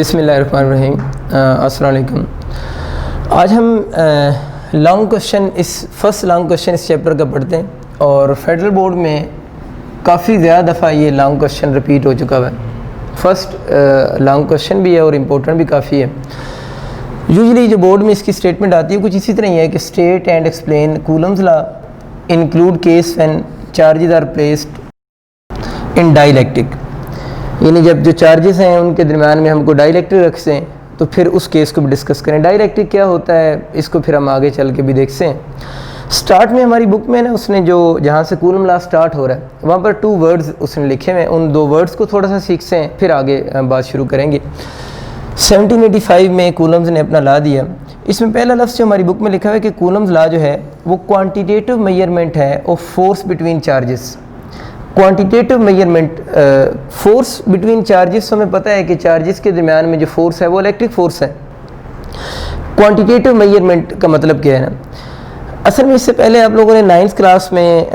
बिस्मिल्लाहिर्रहमानिर्रहीम। अस्सलाम वालेकुम। आज हम long question first long question इस चैप्टर का पढ़ते हैं और फेडरल बोर्ड में काफ़ी ज़्यादा दफ़ा ये लॉन्ग क्वेश्चन रिपीट हो चुका है। फर्स्ट लॉन्ग क्वेश्चन भी है और इम्पोर्टेंट भी काफ़ी है। यूजुअली जो बोर्ड में इसकी स्टेटमेंट आती है कुछ इसी तरह ही है कि state and explain Coulomb's law include case when charges are placed in dielectric, यानी जब जो चार्जेस हैं उनके दरमियान में हमको डाइलेक्ट्रिक रखते हैं तो फिर उस केस को भी डिस्कस करें। डाइलेक्ट्रिक क्या होता है इसको फिर हम आगे चल के भी देखते हैं। स्टार्ट में हमारी बुक में ना उसने जो जहाँ से कूलम लॉ स्टार्ट हो रहा है वहाँ पर 2 वर्ड्स उसने लिखे हुए हैं, उन 2 वर्ड्स को थोड़ा सा सीखते हैं फिर आगे बात शुरू करेंगे। 1785 में कूलम्स ने अपना लॉ दिया। इसमें पहला लफ्ज़ जो हमारी बुक में लिखा हुआ है कि कूलम्स लॉ जो है वो क्वान्टिटेटिव मेजरमेंट है of force between charges. Quantitative measurement force between charges, हमें पता है कि चार्जेस के दरमियान में जो फोर्स है वो इलेक्ट्रिक फोर्स है। क्वांटिटेटिव मेजरमेंट का मतलब क्या है ना, असल में इससे पहले आप लोगों ने 9th क्लास में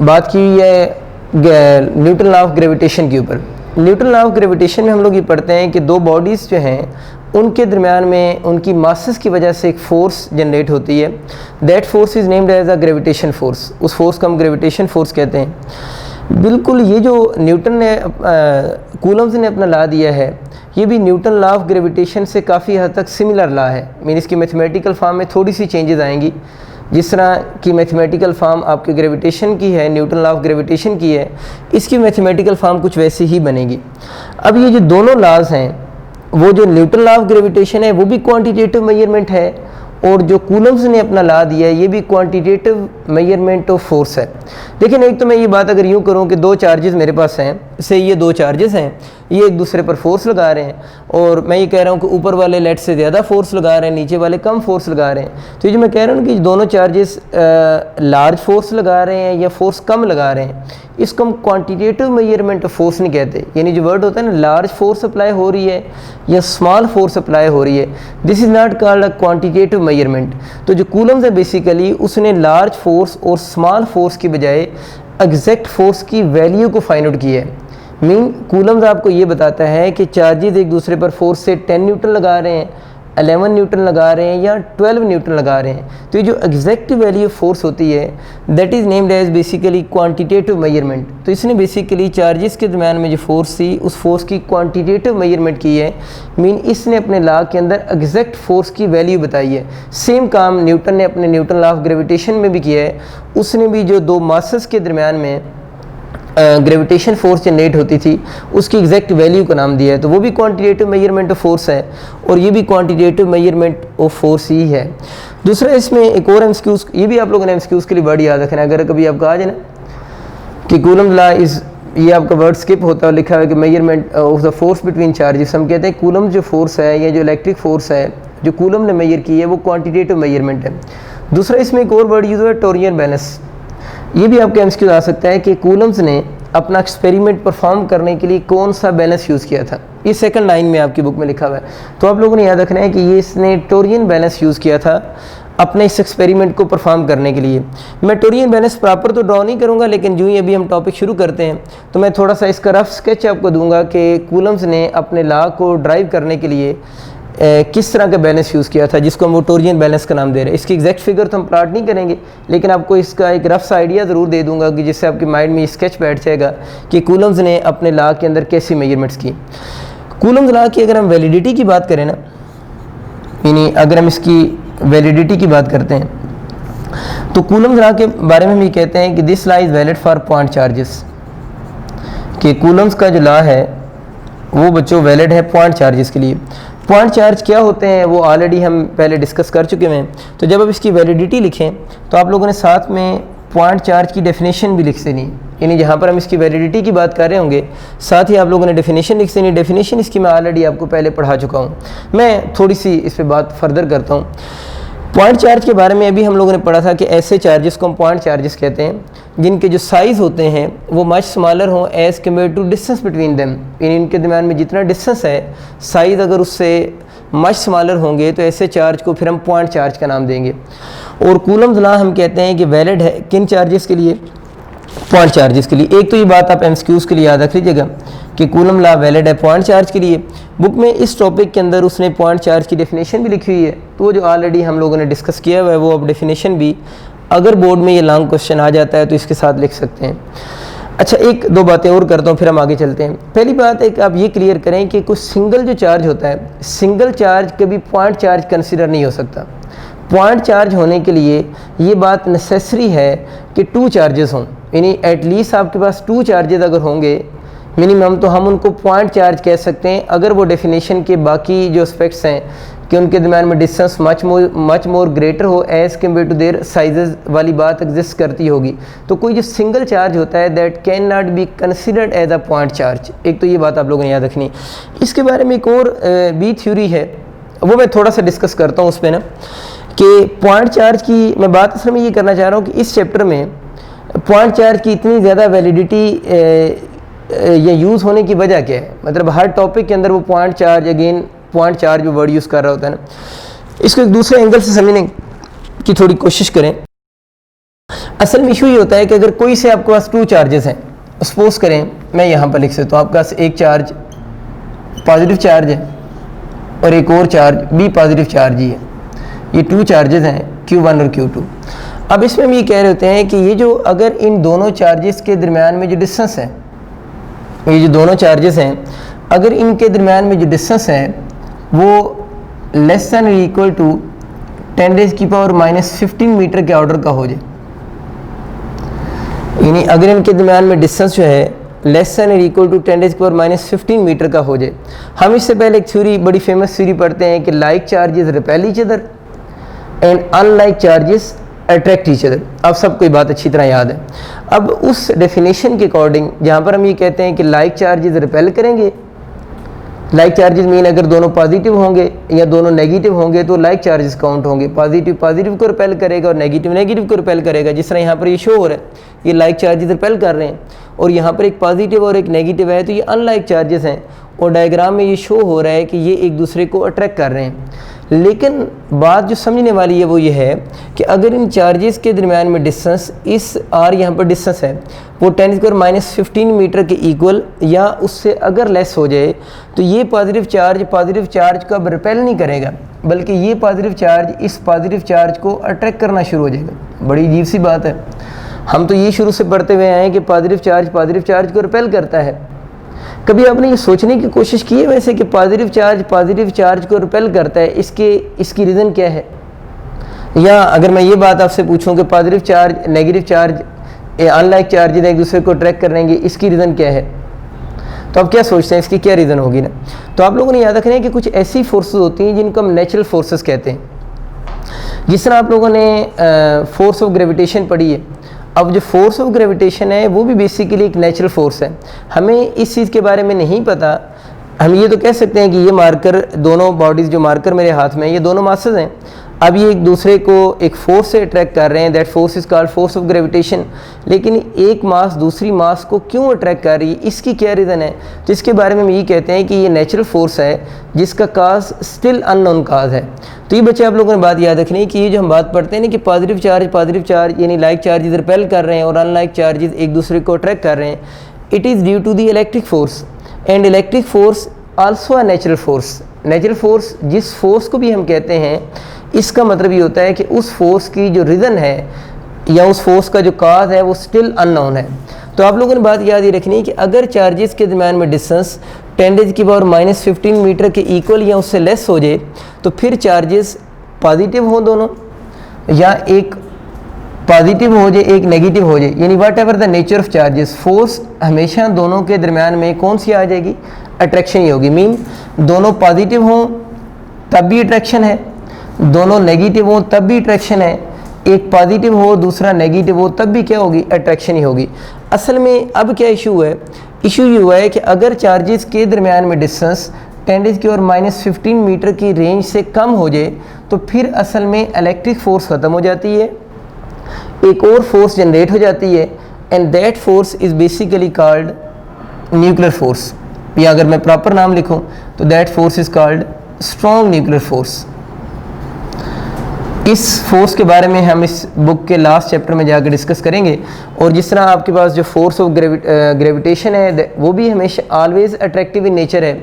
बात की हुई है न्यूटन लॉ ऑफ ग्रेविटेशन के ऊपर। न्यूटन लॉ ऑफ ग्रेविटेशन में हम लोग ये पढ़ते हैं कि 2 बॉडीज़ जो हैं उनके दरमियान में उनकी मासेस की वजह से एक फ़ोर्स जनरेट होती है। That force is named as a gravitation force. उस फोर्स को हम ग्रेविटेशन फोर्स कहते हैं। बिल्कुल ये जो न्यूटन ने कूलम्स ने अपना लॉ दिया है ये भी न्यूटन लॉ ऑफ ग्रेविटेशन से काफ़ी हद तक सिमिलर लॉ है। मीन इसकी मैथमेटिकल फॉर्म में थोड़ी सी चेंजेस आएंगी। जिस तरह की मैथमेटिकल फॉर्म आपके ग्रेविटेशन की है, न्यूटन लॉ ऑफ ग्रेविटेशन की है, इसकी मैथमेटिकल फॉर्म कुछ वैसी ही बनेगी। अब ये जो दोनों लॉज हैं वो जो न्यूटन लॉ ऑफ ग्रेविटेशन है वो भी क्वांटिटेटिव मेजरमेंट है और जो कूलम्स ने अपना लॉ दिया है ये भी क्वांटिटेटिव मेजरमेंट ऑफ फोर्स है। लेकिन एक तो मैं ये बात अगर यूँ करूँ कि 2 चार्जेस मेरे पास हैं, से ये 2 चार्जेस हैं, ये एक दूसरे पर फोर्स लगा रहे हैं और मैं ये कह रहा हूँ कि ऊपर वाले लेट से ज़्यादा फोर्स लगा रहे हैं, नीचे वाले कम फोर्स लगा रहे हैं। तो ये जो मैं कह रहा हूँ कि दोनों चार्जेस लार्ज फोर्स लगा रहे हैं या फोर्स कम लगा रहे हैं, इसको हम क्वांटिटेटिव मेजरमेंट ऑफ फोर्स नहीं कहते। यानी जो वर्ड होता है ना लार्ज फोर्स अप्लाई हो रही है या स्मॉल फोर्स अप्लाई हो रही है, this is not called a quantitative measurement. तो जो कूलम्स है बेसिकली उसने लार्ज फोर्स और स्मॉल फोर्स की बजाय एग्जैक्ट फोर्स की वैल्यू को फाइंड आउट किया है। मीन कूलम्स आपको ये बताता है कि चार्जेस एक दूसरे पर फोर्स से 10 न्यूटन लगा रहे हैं, 11 न्यूटन लगा रहे हैं या 12 न्यूटन लगा रहे हैं। तो ये जो एग्जैक्ट वैल्यू ऑफ फोर्स होती है that is named as basically quantitative measurement. तो इसने बेसिकली चार्जेस के दरमियान में जो फोर्स थी उस फोर्स की क्वांटिटेटिव मेजरमेंट की है। मीन इसने अपने लॉ के अंदर एग्जैक्ट फोर्स की वैल्यू बताई है। सेम काम न्यूटन ने अपने न्यूटन लॉ ऑफ ग्रेविटेशन में भी किया है। उसने भी जो 2 मासेस के दरमियान में ग्रेविटेशन फोर्स जनरेट होती थी उसकी एग्जैक्ट वैल्यू का नाम दिया है। तो वो भी क्वांटिटेटिव मेजरमेंट ऑफ फोर्स है और ये भी क्वांटिटेटिव मेजरमेंट ऑफ फोर्स ही है। दूसरा इसमें एक और एमसीक्यूज, ये भी आप लोगों ने एमसीक्यूज के लिए वर्ड याद रखना है। अगर कभी आपको आ जाए ना कि कूलम लॉ इज़, ये आपका वर्ड स्किप होता है, लिखा है कि measurement of the force between charges. हम कहते हैं कूलम जो फोर्स है या जो इलेक्ट्रिक फोर्स है जो कूलम ने मेजर की है वो क्वान्टिटेटिव मेजरमेंट है। दूसरा इसमें एक और वर्ड यूज़ हुआ है टोरियन बैलेंस। ये भी आपके एमसीक्यू आ सकता है कि कूलम्स ने अपना एक्सपेरिमेंट परफॉर्म करने के लिए कौन सा बैलेंस यूज़ किया था। ये सेकंड लाइन में आपकी बुक में लिखा हुआ है। तो आप लोगों ने याद रखना है कि ये इसने टोरियन बैलेंस यूज़ किया था अपने इस एक्सपेरिमेंट को परफॉर्म करने के लिए। मैं टोरियन बैलेंस प्रॉपर तो ड्रॉ नहीं करूँगा, लेकिन यूँ ही अभी हम टॉपिक शुरू करते हैं तो मैं थोड़ा सा इसका रफ स्केच आपको दूंगा कि कूलम्स ने अपने लॉ को ड्राइव करने के लिए किस तरह का बैलेंस यूज़ किया था जिसको हम वो टोरियन बैलेंस का नाम दे रहे हैं। इसकी एग्जैक्ट फिगर तो हम प्लॉट नहीं करेंगे, लेकिन आपको इसका एक रफ सा आइडिया ज़रूर दे दूंगा कि जिससे आपके माइंड में स्केच बैठ जाएगा कि कूलम्स ने अपने लॉ के अंदर कैसी मेजरमेंट्स की। कूलम्स लॉ की अगर हम वैलिडिटी की बात करें ना, यानी अगर हम इसकी वैलिडिटी की बात करते हैं तो कूलम्स लॉ के बारे में हम ये कहते हैं कि this law is valid for point charges. कि कूलम्स का जो लॉ है वो बच्चों वैलिड है पॉइंट चार्जेस के लिए। पॉइंट चार्ज क्या होते हैं वो ऑलरेडी हम पहले डिस्कस कर चुके हैं। तो जब आप इसकी वैलिडिटी लिखें तो आप लोगों ने साथ में पॉइंट चार्ज की डेफिनेशन भी लिख देनी, यानी जहाँ पर हम इसकी वैलिडिटी की बात कर रहे होंगे साथ ही आप लोगों ने डेफिनेशन लिख देनी। डेफिनेशन इसकी मैं ऑलरेडी आपको पहले पढ़ा चुका हूँ, मैं थोड़ी सी इस पर बात फर्दर करता हूँ। पॉइंट चार्ज के बारे में अभी हम लोगों ने पढ़ा था कि ऐसे चार्जेस को हम पॉइंट चार्जेस कहते हैं जिनके जो साइज़ होते हैं वो मच स्मॉलर हों as compare to distance between them. यानी इनके दरमियान में जितना डिस्टेंस है साइज़ अगर उससे मच स्मॉलर होंगे तो ऐसे चार्ज को फिर हम पॉइंट चार्ज का नाम देंगे। और कूलम्स लॉ हम कहते हैं कि वैलिड है किन चार्जेस के लिए, पॉइंट चार्जेस के लिए। एक तो ये बात आप एमसीक्यूज़ के लिए याद रख लीजिएगा कि कूलम लॉ वैलिड है पॉइंट चार्ज के लिए। बुक में इस टॉपिक के अंदर उसने पॉइंट चार्ज की डेफिनेशन भी लिखी हुई है, तो वो जो ऑलरेडी हम लोगों ने डिस्कस किया हुआ है वो अब डेफिनेशन भी अगर बोर्ड में ये लॉन्ग क्वेश्चन आ जाता है तो इसके साथ लिख सकते हैं। अच्छा, एक दो बातें और करता हूँ फिर हम आगे चलते हैं। पहली बात है कि आप ये क्लियर करें कि कुछ सिंगल जो चार्ज होता है, सिंगल चार्ज कभी पॉइंट चार्ज कंसिडर नहीं हो सकता। पॉइंट चार्ज होने के लिए ये बात नेसेसरी है कि 2 चार्जेस हों, यानी एटलीस्ट आपके पास 2 चार्जेस अगर होंगे मिनिमम, तो हम उनको पॉइंट चार्ज कह सकते हैं। अगर वो डेफिनेशन के बाकी जो एस्पेक्ट्स हैं कि उनके दरमियान में डिस्टेंस मच मोर ग्रेटर हो as compare to their sizes वाली बात एग्जिस्ट करती होगी, तो कोई जो सिंगल चार्ज होता है that can not be considered as a point charge. एक तो ये बात आप लोगों ने याद रखनी। इसके बारे में एक और भी थ्योरी है, वो मैं थोड़ा सा डिस्कस करता हूँ उस पर ना, कि पॉइंट चार्ज की मैं बात असल में ये करना चाह रहा हूँ कि इस चैप्टर में पॉइंट चार्ज की इतनी ज़्यादा वैलिडिटी या यूज़ होने की वजह क्या है। मतलब हर टॉपिक के अंदर वो point charge, again point charge वो वर्ड यूज़ कर रहा होता है ना। इसको एक दूसरे एंगल से समझने की थोड़ी कोशिश करें। असल में इशू ये होता है कि अगर कोई से आपके पास 2 चार्जेस हैं, सपोज करें मैं यहाँ पर लिख सकता हूँ आपके पास एक चार्ज पॉजिटिव चार्ज है और एक और चार्ज भी पॉजिटिव चार्ज ही है। ये 2 चार्जेस हैं Q1 और Q2। अब इसमें हम ये कह रहे होते हैं कि ये जो अगर इन दोनों चार्जेस के दरमियान में जो डिस्टेंस है, ये जो दोनों चार्जेस हैं अगर इनके दरमियान में जो डिस्टेंस है वो less than equal to 10⁻⁻15 metre के ऑर्डर का हो जाए, यानी अगर इनके दरमियान में डिस्टेंस जो है less than equal to 10⁻15 metre का हो जाए। हम इससे पहले एक थ्योरी, बड़ी फेमस थ्योरी पढ़ते हैं कि like charges repel each other and unlike charges attract each other. अब सबको ये बात अच्छी तरह याद है। अब उस डेफिनेशन के अकॉर्डिंग जहाँ पर हम ये कहते हैं कि लाइक चार्जेस रिपेल करेंगे, लाइक चार्जेस मीन अगर दोनों पॉजिटिव होंगे या दोनों नेगेटिव होंगे तो लाइक चार्जेस काउंट होंगे। पॉजिटिव पॉजिटिव को रिपेल करेगा और नेगेटिव नेगेटिव को रिपेल करेगा। जिस तरह यहाँ पर ये शो हो रहा है ये लाइक चार्जेस रिपेल कर रहे हैं और यहाँ पर एक पॉजिटिव और एक नेगेटिव है तो ये अनलाइक चार्जेस हैं, और डायग्राम में ये शो हो रहा है कि ये एक दूसरे को अट्रैक्ट कर रहे हैं। लेकिन बात जो समझने वाली है वो ये है कि अगर इन चार्जेस के दरमियान में डिस्टेंस, इस आर यहाँ पर डिस्टेंस है वो 10⁻⁻15 मीटर के इक्वल या उससे अगर लेस हो जाए तो ये पॉजिटिव चार्ज को अब रिपेल नहीं करेगा, बल्कि ये पॉजिटिव चार्ज इस पॉजिटिव चार्ज को अट्रैक्ट करना शुरू हो जाएगा। बड़ी अजीब सी बात है। हम तो ये शुरू से पढ़ते हुए आए हैं कि पॉजिटिव चार्ज को रिपेल करता है। कभी आपने ये सोचने की कोशिश की है वैसे कि पॉजिटिव चार्ज को रिपेल करता है, इसकी रीज़न क्या है? या अगर मैं ये बात आपसे पूछूं कि positive charge negative charge unlike charge एक दूसरे को ट्रैक करेंगे, इसकी रीज़न क्या है? तो आप क्या सोचते हैं इसकी क्या रीज़न होगी ना? तो आप लोगों ने याद रखना है कि कुछ ऐसी फोर्सेस होती हैं जिनको हम नेचुरल फोर्सेस कहते हैं। जिस तरह आप लोगों ने फोर्स ऑफ ग्रेविटेशन पढ़ी है, अब जो फोर्स ऑफ ग्रेविटेशन है वो भी बेसिकली एक नेचुरल फोर्स है। हमें इस चीज़ के बारे में नहीं पता। हम ये तो कह सकते हैं कि ये मार्कर, दोनों बॉडीज़ जो मार्कर मेरे हाथ में ये दोनों मासेस हैं, अब ये एक दूसरे को एक फोर्स से अट्रैक्ट कर रहे हैं, that force is called force of gravitation. लेकिन एक मास दूसरी मास को क्यों अट्रैक्ट कर रही है, इसकी क्या रीज़न है? तो इसके बारे में हम ये कहते हैं कि ये नेचुरल फोर्स है जिसका काज स्टिल अननोन काज है। तो ये बच्चे आप लोगों ने बात याद रखनी है कि ये जो हम बात पढ़ते हैं ना कि पॉजिटिव चार्ज यानी लाइक चार्जेस रिपेल कर रहे हैं और अनलाइक चार्जेस एक दूसरे को अट्रैक्ट कर रहे हैं, it is due to the electric force and electric force also a natural force. Natural force जिस फोर्स को भी हम कहते हैं, इसका मतलब ये होता है कि उस फोर्स की जो रीज़न है या उस फोर्स का जो काज है वो स्टिल अननोन है। तो आप लोगों ने बात याद ये रखनी है कि अगर चार्जेस के दरमियान में डिस्टेंस 10⁻⁻15 मीटर के इक्वल या उससे लेस हो जाए तो फिर चार्जेस पॉजिटिव हो दोनों, या एक पॉजिटिव हो जाए एक नेगेटिव हो जाए, यानी whatever the nature of charges, force हमेशा दोनों के दरमियान में कौन सी आ जाएगी? अट्रैक्शन ही होगी। मीन दोनों पॉजिटिव हों तब भी अट्रैक्शन है, दोनों नेगेटिव हो तब भी अट्रैक्शन है, एक पॉजिटिव हो दूसरा नेगेटिव हो तब भी क्या होगी? अट्रैक्शन ही होगी। असल में अब क्या इशू है? इशू ये हुआ है कि अगर चार्जेस के दरमियान में डिस्टेंस 10⁻⁻15 मीटर की रेंज से कम हो जाए तो फिर असल में इलेक्ट्रिक फोर्स ख़त्म हो जाती है, एक और फोर्स जनरेट हो जाती है, and that force is basically called nuclear force, या अगर मैं प्रॉपर नाम लिखूं तो that force is called strong nuclear force. इस फोर्स के बारे में हम इस बुक के लास्ट चैप्टर में जाकर डिस्कस करेंगे। और जिस तरह आपके पास जो फोर्स ऑफ ग्रेविटेशन है वो भी हमेशा ऑलवेज अट्रैक्टिव इन नेचर है,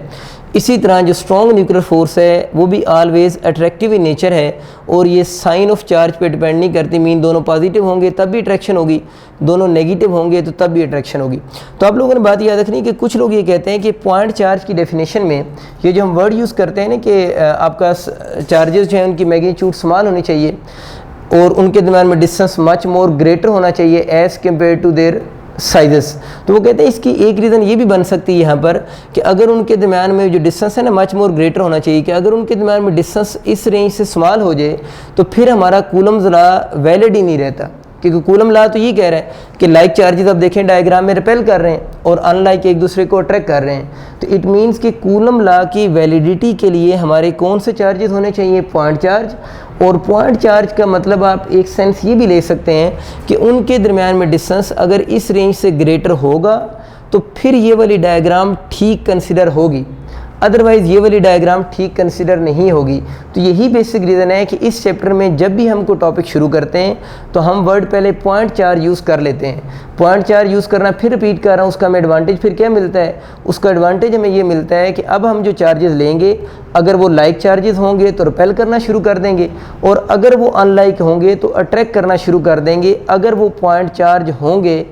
इसी तरह जो स्ट्रॉन्ग न्यूक्लियर फोर्स है वो भी ऑलवेज अट्रैक्टिव इन नेचर है। और ये साइन ऑफ चार्ज पे डिपेंड नहीं करती, मीन दोनों पॉजिटिव होंगे तब भी अट्रैक्शन होगी, दोनों नेगेटिव होंगे तो तब भी अट्रैक्शन होगी। तो आप लोगों ने बात याद रखनी कि कुछ लोग ये कहते हैं कि पॉइंट चार्ज की डेफिनेशन में ये जो हम वर्ड यूज़ करते हैं ना कि आपका चार्जेस जो है उनकी मैग्नीट्यूड समान होनी चाहिए और उनके दरम्यान में डिस्टेंस मच मोर ग्रेटर होना चाहिए as compare to their sizes. तो वो कहते हैं इसकी एक रीज़न ये भी बन सकती है यहाँ पर कि अगर उनके दरम्यान में जो डिस्टेंस है ना मच मोर ग्रेटर होना चाहिए, कि अगर उनके दरम्यान में डिस्टेंस इस रेंज से स्मॉल हो जाए तो फिर हमारा कूलम्स लॉ वैलिड ही नहीं रहता, क्योंकि कूलम लॉ तो ये कह रहा है कि लाइक चार्जेस आप देखें डायग्राम में रिपेल कर रहे हैं और अनलाइक एक दूसरे को अट्रैक्ट कर रहे हैं। तो इट मीन्स कि कूलम लॉ की वैलिडिटी के लिए हमारे कौन से चार्जेस होने चाहिए, पॉइंट चार्ज। और पॉइंट चार्ज का मतलब आप एक सेंस ये भी ले सकते हैं कि उनके दरमियान में डिस्टेंस अगर इस रेंज से ग्रेटर होगा तो फिर ये वाली डायग्राम ठीक कंसिडर होगी, अदरवाइज़ ये वाली डायग्राम ठीक कंसिडर नहीं होगी। तो यही बेसिक रीज़न है कि इस चैप्टर में जब भी हमको टॉपिक शुरू करते हैं तो हम वर्ड पहले पॉइंट चार्ज यूज़ कर लेते हैं। पॉइंट चार्ज यूज़ करना फिर रिपीट कर रहा हूँ, उसका हमें एडवांटेज फिर क्या मिलता है, उसका एडवांटेज हमें ये मिलता है कि अब हम जो चार्जेस लेंगे अगर वो लाइक चार्जेस होंगे तो रिपेल करना शुरू कर देंगे और अगर वो अनलाइक होंगे तो अट्रैक्ट करना शुरू कर देंगे। अगर वो पॉइंट चार्ज होंगे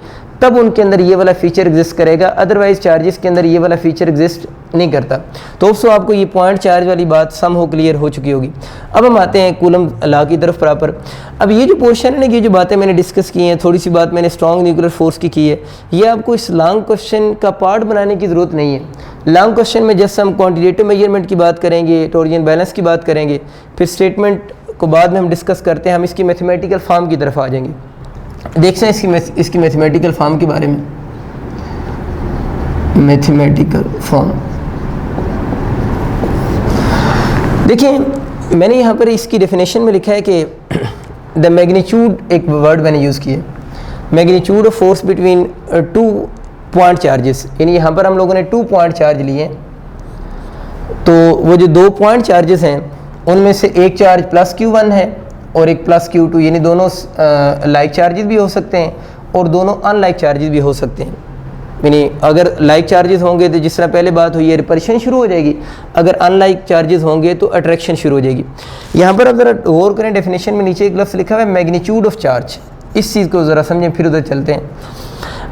तब उनके अंदर ये वाला फीचर एग्जिस्ट करेगा, अदरवाइज चार्जेस के अंदर ये वाला फीचर एग्जिस्ट नहीं करता। तो दोस्तों आपको ये पॉइंट चार्ज वाली बात सम हो क्लियर हो चुकी होगी। अब हम आते हैं कूलम लॉ की तरफ प्रॉपर। अब ये जो पोर्शन है ना, ये जो बातें मैंने डिस्कस की हैं, थोड़ी सी बात मैंने स्ट्रॉन्ग न्यूक्लियर फोर्स की है, ये आपको इस लॉन्ग क्वेश्चन का पार्ट बनाने की ज़रूरत नहीं है। लॉन्ग क्वेश्चन में जैसे हम क्वान्टिटेटिव मेजरमेंट की बात करेंगे, टॉर्जन बैलेंस की बात करेंगे, फिर स्टेटमेंट को बाद में हम डिस्कस करते हैं, हम इसकी मैथमेटिकल फॉर्म की तरफ आ जाएंगे। देखते हैं इसकी मैथमेटिकल फॉर्म के बारे में। मैथमेटिकल फॉर्म देखिए, मैंने यहाँ पर इसकी डेफिनेशन में लिखा है कि द मैग्नीट्यूड, एक वर्ड मैंने यूज़ किया, magnitude of force between two point charges, यानी यहाँ पर हम लोगों ने 2 पॉइंट चार्ज लिए हैं। तो वो जो 2 पॉइंट चार्जेस हैं उनमें से एक चार्ज प्लस Q1 है और एक प्लस Q2, यानी दोनों लाइक चार्जेस भी हो सकते हैं और दोनों अनलाइक चार्जेस भी हो सकते हैं। यानी अगर लाइक चार्जेस होंगे तो जिस तरह पहले बात हुई है रिपल्शन शुरू हो जाएगी, अगर अनलाइक चार्जेस होंगे तो अट्रैक्शन शुरू हो जाएगी। यहाँ पर आप ज़रा गौर करें, डेफिनेशन में नीचे एक लफ्ज़ लिखा हुआ है मैग्नीट्यूड ऑफ चार्ज। इस चीज़ को ज़रा समझें फिर उधर चलते हैं।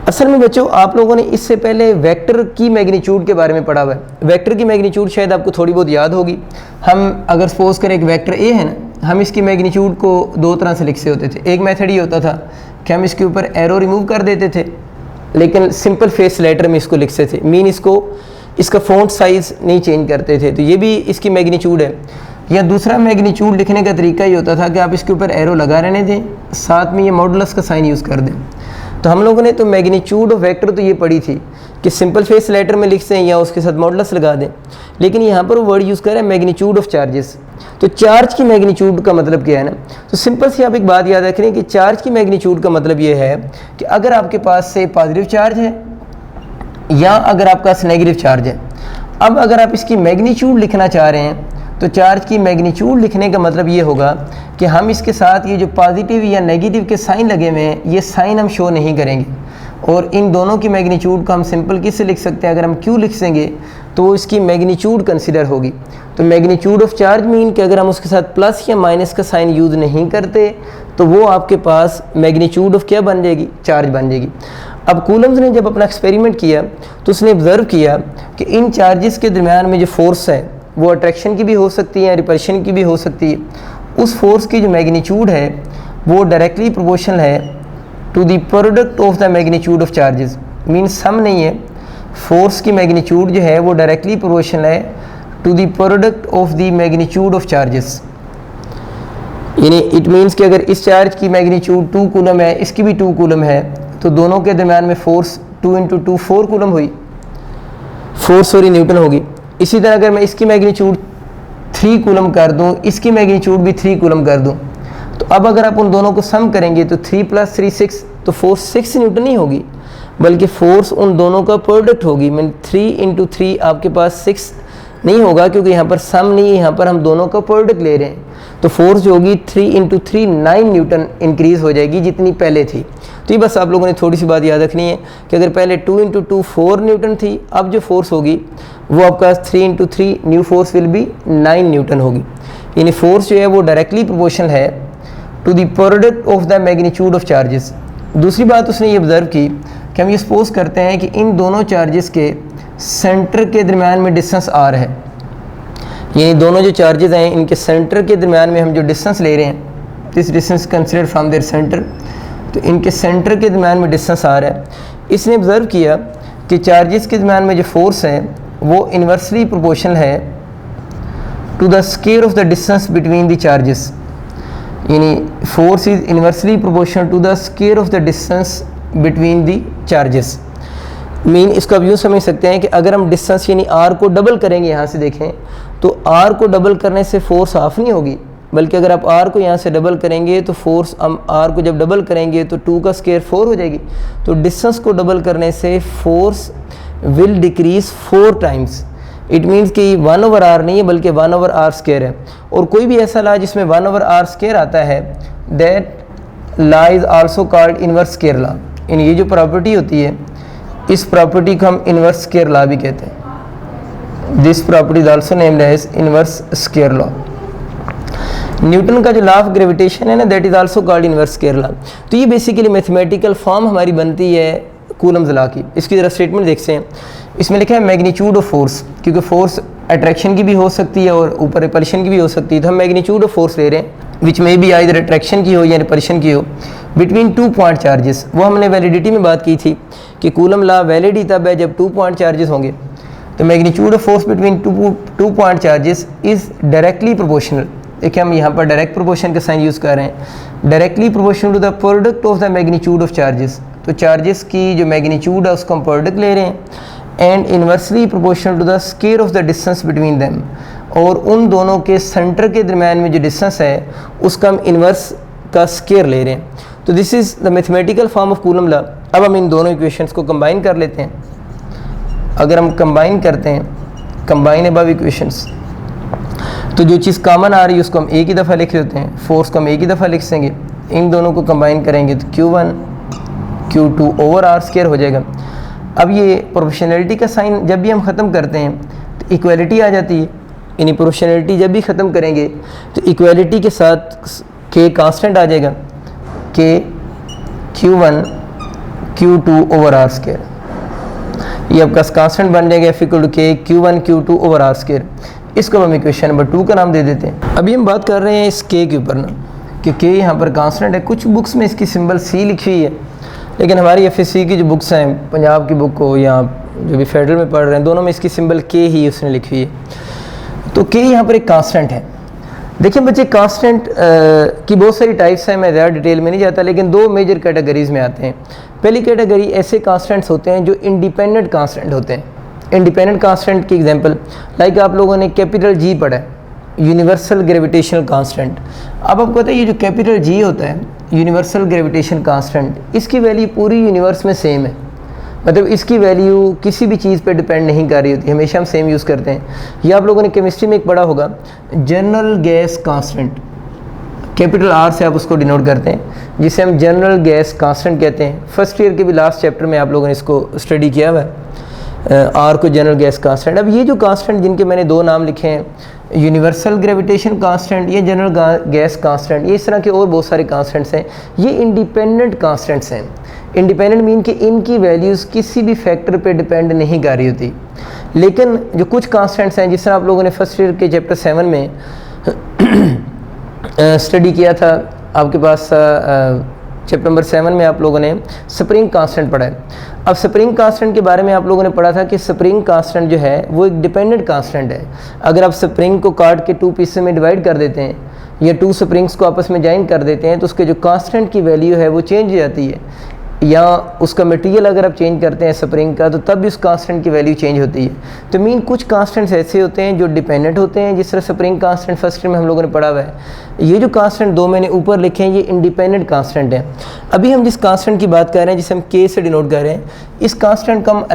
असल में बच्चों आप लोगों ने इससे पहले वेक्टर की मैग्नीट्यूड के बारे में पढ़ा हुआ है। वेक्टर की मैग्नीट्यूड शायद आपको थोड़ी बहुत याद होगी। हम अगर सपोज करें एक वेक्टर ए है ना, हम इसकी मैग्नीट्यूड को 2 तरह से लिखते होते थे। एक मेथड ये होता था कि हम इसके ऊपर एरो रिमूव कर देते थे, लेकिन सिंपल फेस लेटर में इसको लिखते थे, मीन इसका फ़ॉन्ट साइज़ नहीं चेंज करते थे, तो ये भी इसकी मैग्नीट्यूड है। या दूसरा मैग्नीट्यूड लिखने का तरीका ये होता था कि आप इसके ऊपर एरो लगा रहने दें, साथ में ये मॉडुलस का साइन यूज़ कर दें। तो हम लोगों ने तो मैग्नीट्यूड ऑफ वेक्टर तो ये पढ़ी थी कि सिंपल फेस लेटर में लिख दें या उसके साथ मॉडुलस लगा दें, लेकिन यहाँ पर वो वर्ड यूज़ कर रहे हैं मैग्नीट्यूड ऑफ चार्जेस। तो चार्ज की मैग्नीट्यूड का मतलब क्या है ना, तो सिंपल सी आप एक बात याद रख रहे हैं कि चार्ज की मैग्नीट्यूड का मतलब ये है कि अगर आपके पास से पॉजिटिव चार्ज है या अगर आपके पास नेगेटिव चार्ज है। अब अगर आप इसकी मैग्नीट्यूड लिखना चाह रहे हैं तो चार्ज की मैग्नीट्यूड लिखने का मतलब ये होगा कि हम इसके साथ ये जो पॉजिटिव या नेगेटिव के साइन लगे हुए हैं, ये साइन हम शो नहीं करेंगे। और इन दोनों की मैग्नीट्यूड को हम सिंपल किससे लिख सकते हैं, अगर हम क्यू लिख देंगे तो इसकी मैग्नीट्यूड कंसिडर होगी। तो मैग्नीट्यूड ऑफ चार्ज मीन कि अगर हम उसके साथ प्लस या माइनस का साइन यूज़ नहीं करते तो वो आपके पास मैग्नीट्यूड ऑफ क्या बन जाएगी, चार्ज बन जाएगी। अब कूलम्स ने जब अपना एक्सपेरिमेंट किया तो उसने ऑब्जर्व किया कि इन चार्जेस के दरमियान में जो फोर्स है वो अट्रैक्शन की भी हो सकती है, रिपल्शन की भी हो सकती है। उस फोर्स की जो मैग्नीट्यूड है वो डायरेक्टली प्रोपोर्शनल है to the product of the magnitude of charges. Means sum नहीं है, फोर्स की मैग्नीट्यूड जो है वो डायरेक्टली प्रोपोर्शनल है to the product of the magnitude of charges. यानी इट मीन्स कि अगर इस चार्ज की मैग्नीट्यूड 2 कूलम है, इसकी भी 2 कूलम है, तो दोनों के दरमियान में फोर्स 2 × 2 4 कूलम हुई, फोर्स सॉरी न्यूटन होगी। इसी तरह अगर मैं इसकी मैग्नीट्यूड 3 कूलम कर दूं, इसकी मैग्नीट्यूड भी 3 कूलम कर दूं, तो अब अगर आप उन दोनों को सम करेंगे तो 3 + 3 6, तो फोर्स 6 न्यूटन नहीं होगी बल्कि फोर्स उन दोनों का प्रोडक्ट होगी। मीन 3 × 3 आपके पास 6 नहीं होगा, क्योंकि यहाँ पर सम नहीं है, यहाँ पर हम दोनों का प्रोडक्ट ले रहे हैं। तो फोर्स जो होगी 3 × 3 9 न्यूटन इंक्रीज़ हो जाएगी जितनी पहले थी। तो ये बस आप लोगों ने थोड़ी सी बात याद रखनी है कि अगर पहले 2 × 2 4 न्यूटन थी, अब जो फोर्स होगी वो आपका 3 × 3 new force will be 9 newton होगी। यानी फोर्स जो है वो डायरेक्टली प्रोपोर्शनल है to the product of the magnitude of charges. दूसरी बात उसने ये ऑब्जर्व की कि हम ये सपोज करते हैं कि इन दोनों चार्जेस के सेंटर के दरमियान में डिस्टेंस आर है, यानी दोनों जो चार्जेस हैं इनके सेंटर के दरमियान में हम जो डिस्टेंस ले रहे हैं, this distance consider from their centre, तो इनके सेंटर के दरमियान में डिस्टेंस आर है। इसने ऑब्जर्व किया कि चार्जेस के दरमियान में जो फोर्स है वो इन्वर्सली प्रोपोर्शनल है to the square of the distance between the charges, यानी force is inversely proportional to the square of the distance between the charges. Mean इसको आप यूँ समझ सकते हैं कि अगर हम डिस्टेंस यानी आर को डबल करेंगे, यहाँ से देखें तो आर को डबल करने से फोर्स हाफ नहीं होगी, बल्कि अगर आप आर को यहाँ से डबल करेंगे तो फोर्स, हम आर को जब डबल करेंगे तो 2 का स्क्वायर 4 हो जाएगी। तो डिस्टेंस को डबल करने से force will decrease 4 times. It means कि 1/r नहीं है बल्कि 1/r² है। और कोई भी ऐसा लॉ जिसमें 1/r² आता है, that law is also called inverse square law. In ये जो प्रॉपर्टी होती है, इस प्रॉपर्टी को हम इनवर्स स्क्वायर लॉ भी कहते हैं। This property is also named as inverse square law. Newton का जो लॉ ऑफ ग्रेविटेशन है ना, that is also called inverse square law. तो ये बेसिकली मैथमेटिकल फॉर्म हमारी बनती है कूलम्स लॉ की। इसकी जरा स्टेटमेंट देखते हैं। इसमें लिखा है मैग्नीट्यूड ऑफ फोर्स, क्योंकि फोर्स अट्रैक्शन की भी हो सकती है और ऊपर रिपल्शन की भी हो सकती है, तो हम मैग्नीट्यूड ऑफ फोर्स ले रहे हैं विच में भी आइदर अट्रैक्शन की हो या रिपल्शन की हो बिटवीन 2 पॉइंट चार्जेस। वो हमने वैलिडिटी में बात की थी कि कूलम लॉ वैलिड ही तब है जब 2 पॉइंट चार्जेस होंगे। तो magnitude of force between 2 point charges is directly proportional. देखिए हम यहाँ पर डायरेक्ट प्रोपोर्शन का साइन यूज़ कर रहे हैं, directly proportional to the product of the magnitude of charges. तो चार्जेस की जो मैग्नीट्यूड है उसको हम प्रोडक्ट ले रहे हैं, and inversely proportional to the square of the distance between them. और उन दोनों के सेंटर के दरमियान में जो डिस्टेंस है उसका हम इन्वर्स का स्क्वायर ले रहे हैं। तो this is the mathematical form of coulomb law. अब हम इन दोनों इक्वेशंस को कंबाइन कर लेते हैं। अगर हम कंबाइन करते हैं, कंबाइन अबव इक्वेशंस, तो जो चीज़ कॉमन आ रही है उसको हम एक ही दफ़ा लिख लेते हैं, फोर्स को हम एक ही दफ़ा लिख देंगे। इन दोनों को कंबाइन करेंगे तो Q1 Q2 ओवर r² हो जाएगा। अब ये प्रोपोर्शनैलिटी का साइन जब भी हम ख़त्म करते हैं तो इक्वलिटी आ जाती है। यानी प्रोपोर्शनैलिटी जब भी ख़त्म करेंगे तो इक्वलिटी के साथ K कांस्टेंट आ जाएगा, K Q1 Q2 over r²। ये आपका कांस्टेंट बन जाएगा F = K Q1 Q2 over r²। इसको हम इक्वेशन नंबर 2 का नाम दे देते हैं। अभी हम बात कर रहे हैं इस K के ऊपर ना, कि K यहाँ पर कांस्टेंट है। कुछ बुक्स में इसकी सिंबल C लिखी हुई है, लेकिन हमारी FSC की जो बुक्स हैं, पंजाब की बुक हो या जो भी फेडरल में पढ़ रहे हैं, दोनों में इसकी सिंबल K ही उसने लिखी हुई है। तो K यहाँ पर एक कांस्टेंट है। देखिए बच्चे, कांस्टेंट की बहुत सारी टाइप्स हैं, मैं ज़्यादा डिटेल में नहीं जाता, लेकिन 2 मेजर कैटेगरीज़ में आते हैं। पहली कैटेगरी ऐसे कांस्टेंट्स होते हैं जो इंडिपेंडेंट कांस्टेंट होते हैं। इंडिपेंडेंट कांस्टेंट की एग्जांपल लाइक आप लोगों ने कैपिटल G पढ़ा है, यूनिवर्सल ग्रेविटेशनल कांस्टेंट। अब आपको पता है ये जो कैपिटल G होता है, यूनिवर्सल ग्रेविटेशन कांस्टेंट, इसकी वैल्यू पूरी यूनिवर्स में सेम है। मतलब इसकी वैल्यू किसी भी चीज़ पे डिपेंड नहीं कर रही होती, हमेशा हम सेम यूज़ करते हैं। ये आप लोगों ने केमिस्ट्री में एक पढ़ा होगा, general gas constant, capital R से आप उसको डिनोट करते हैं, जिसे हम जनरल गैस कांस्टेंट कहते हैं। फर्स्ट ईयर के भी लास्ट चैप्टर में आप लोगों ने इसको स्टडी किया हुआ है, R को जनरल गैस कांस्टेंट। अब ये जो कांस्टेंट जिनके मैंने 2 नाम लिखे हैं, यूनिवर्सल ग्रेविटेशन कांस्टेंट, ये जनरल गैस कांस्टेंट, ये इस तरह के और बहुत सारे कांस्टेंट्स हैं, ये इंडिपेंडेंट कांस्टेंट्स हैं। इंडिपेंडेंट मीन कि इनकी वैल्यूज़ किसी भी फैक्टर पे डिपेंड नहीं कर रही होती। लेकिन जो कुछ कांस्टेंट्स हैं, जिस तरह आप लोगों ने फर्स्ट ईयर के चैप्टर 7 में स्टडी किया था, आपके पास चैप्टर नंबर 7 में आप लोगों ने स्प्रिंग कांस्टेंट पढ़ा है। अब स्प्रिंग कांस्टेंट के बारे में आप लोगों ने पढ़ा था कि स्प्रिंग कांस्टेंट जो है वो एक डिपेंडेंट कांस्टेंट है। अगर आप स्प्रिंग को काट के 2 पीसेस में डिवाइड कर देते हैं या 2 स्प्रिंग्स को आपस में ज्वाइन कर देते हैं तो उसके जो कांस्टेंट की वैल्यू है वो चेंज हो जाती है। या उसका मटेरियल अगर आप चेंज करते हैं स्प्रिंग का, तो तब भी उस कांस्टेंट की वैल्यू चेंज होती है। तो मीन कुछ कांस्टेंट्स ऐसे होते हैं जो डिपेंडेंट होते हैं, जिस तरह स्प्रिंग कांस्टेंट फर्स्ट ईयर में हम लोगों ने पढ़ा हुआ है। ये जो कांस्टेंट दो मैंने ऊपर लिखे हैं, ये इंडिपेंडेंट कांस्टेंट है। अभी हम जिस कांस्टेंट की बात कर रहे हैं, जिसे हम के से डिनोट कर रहे हैं, इस कांस्टेंट को हम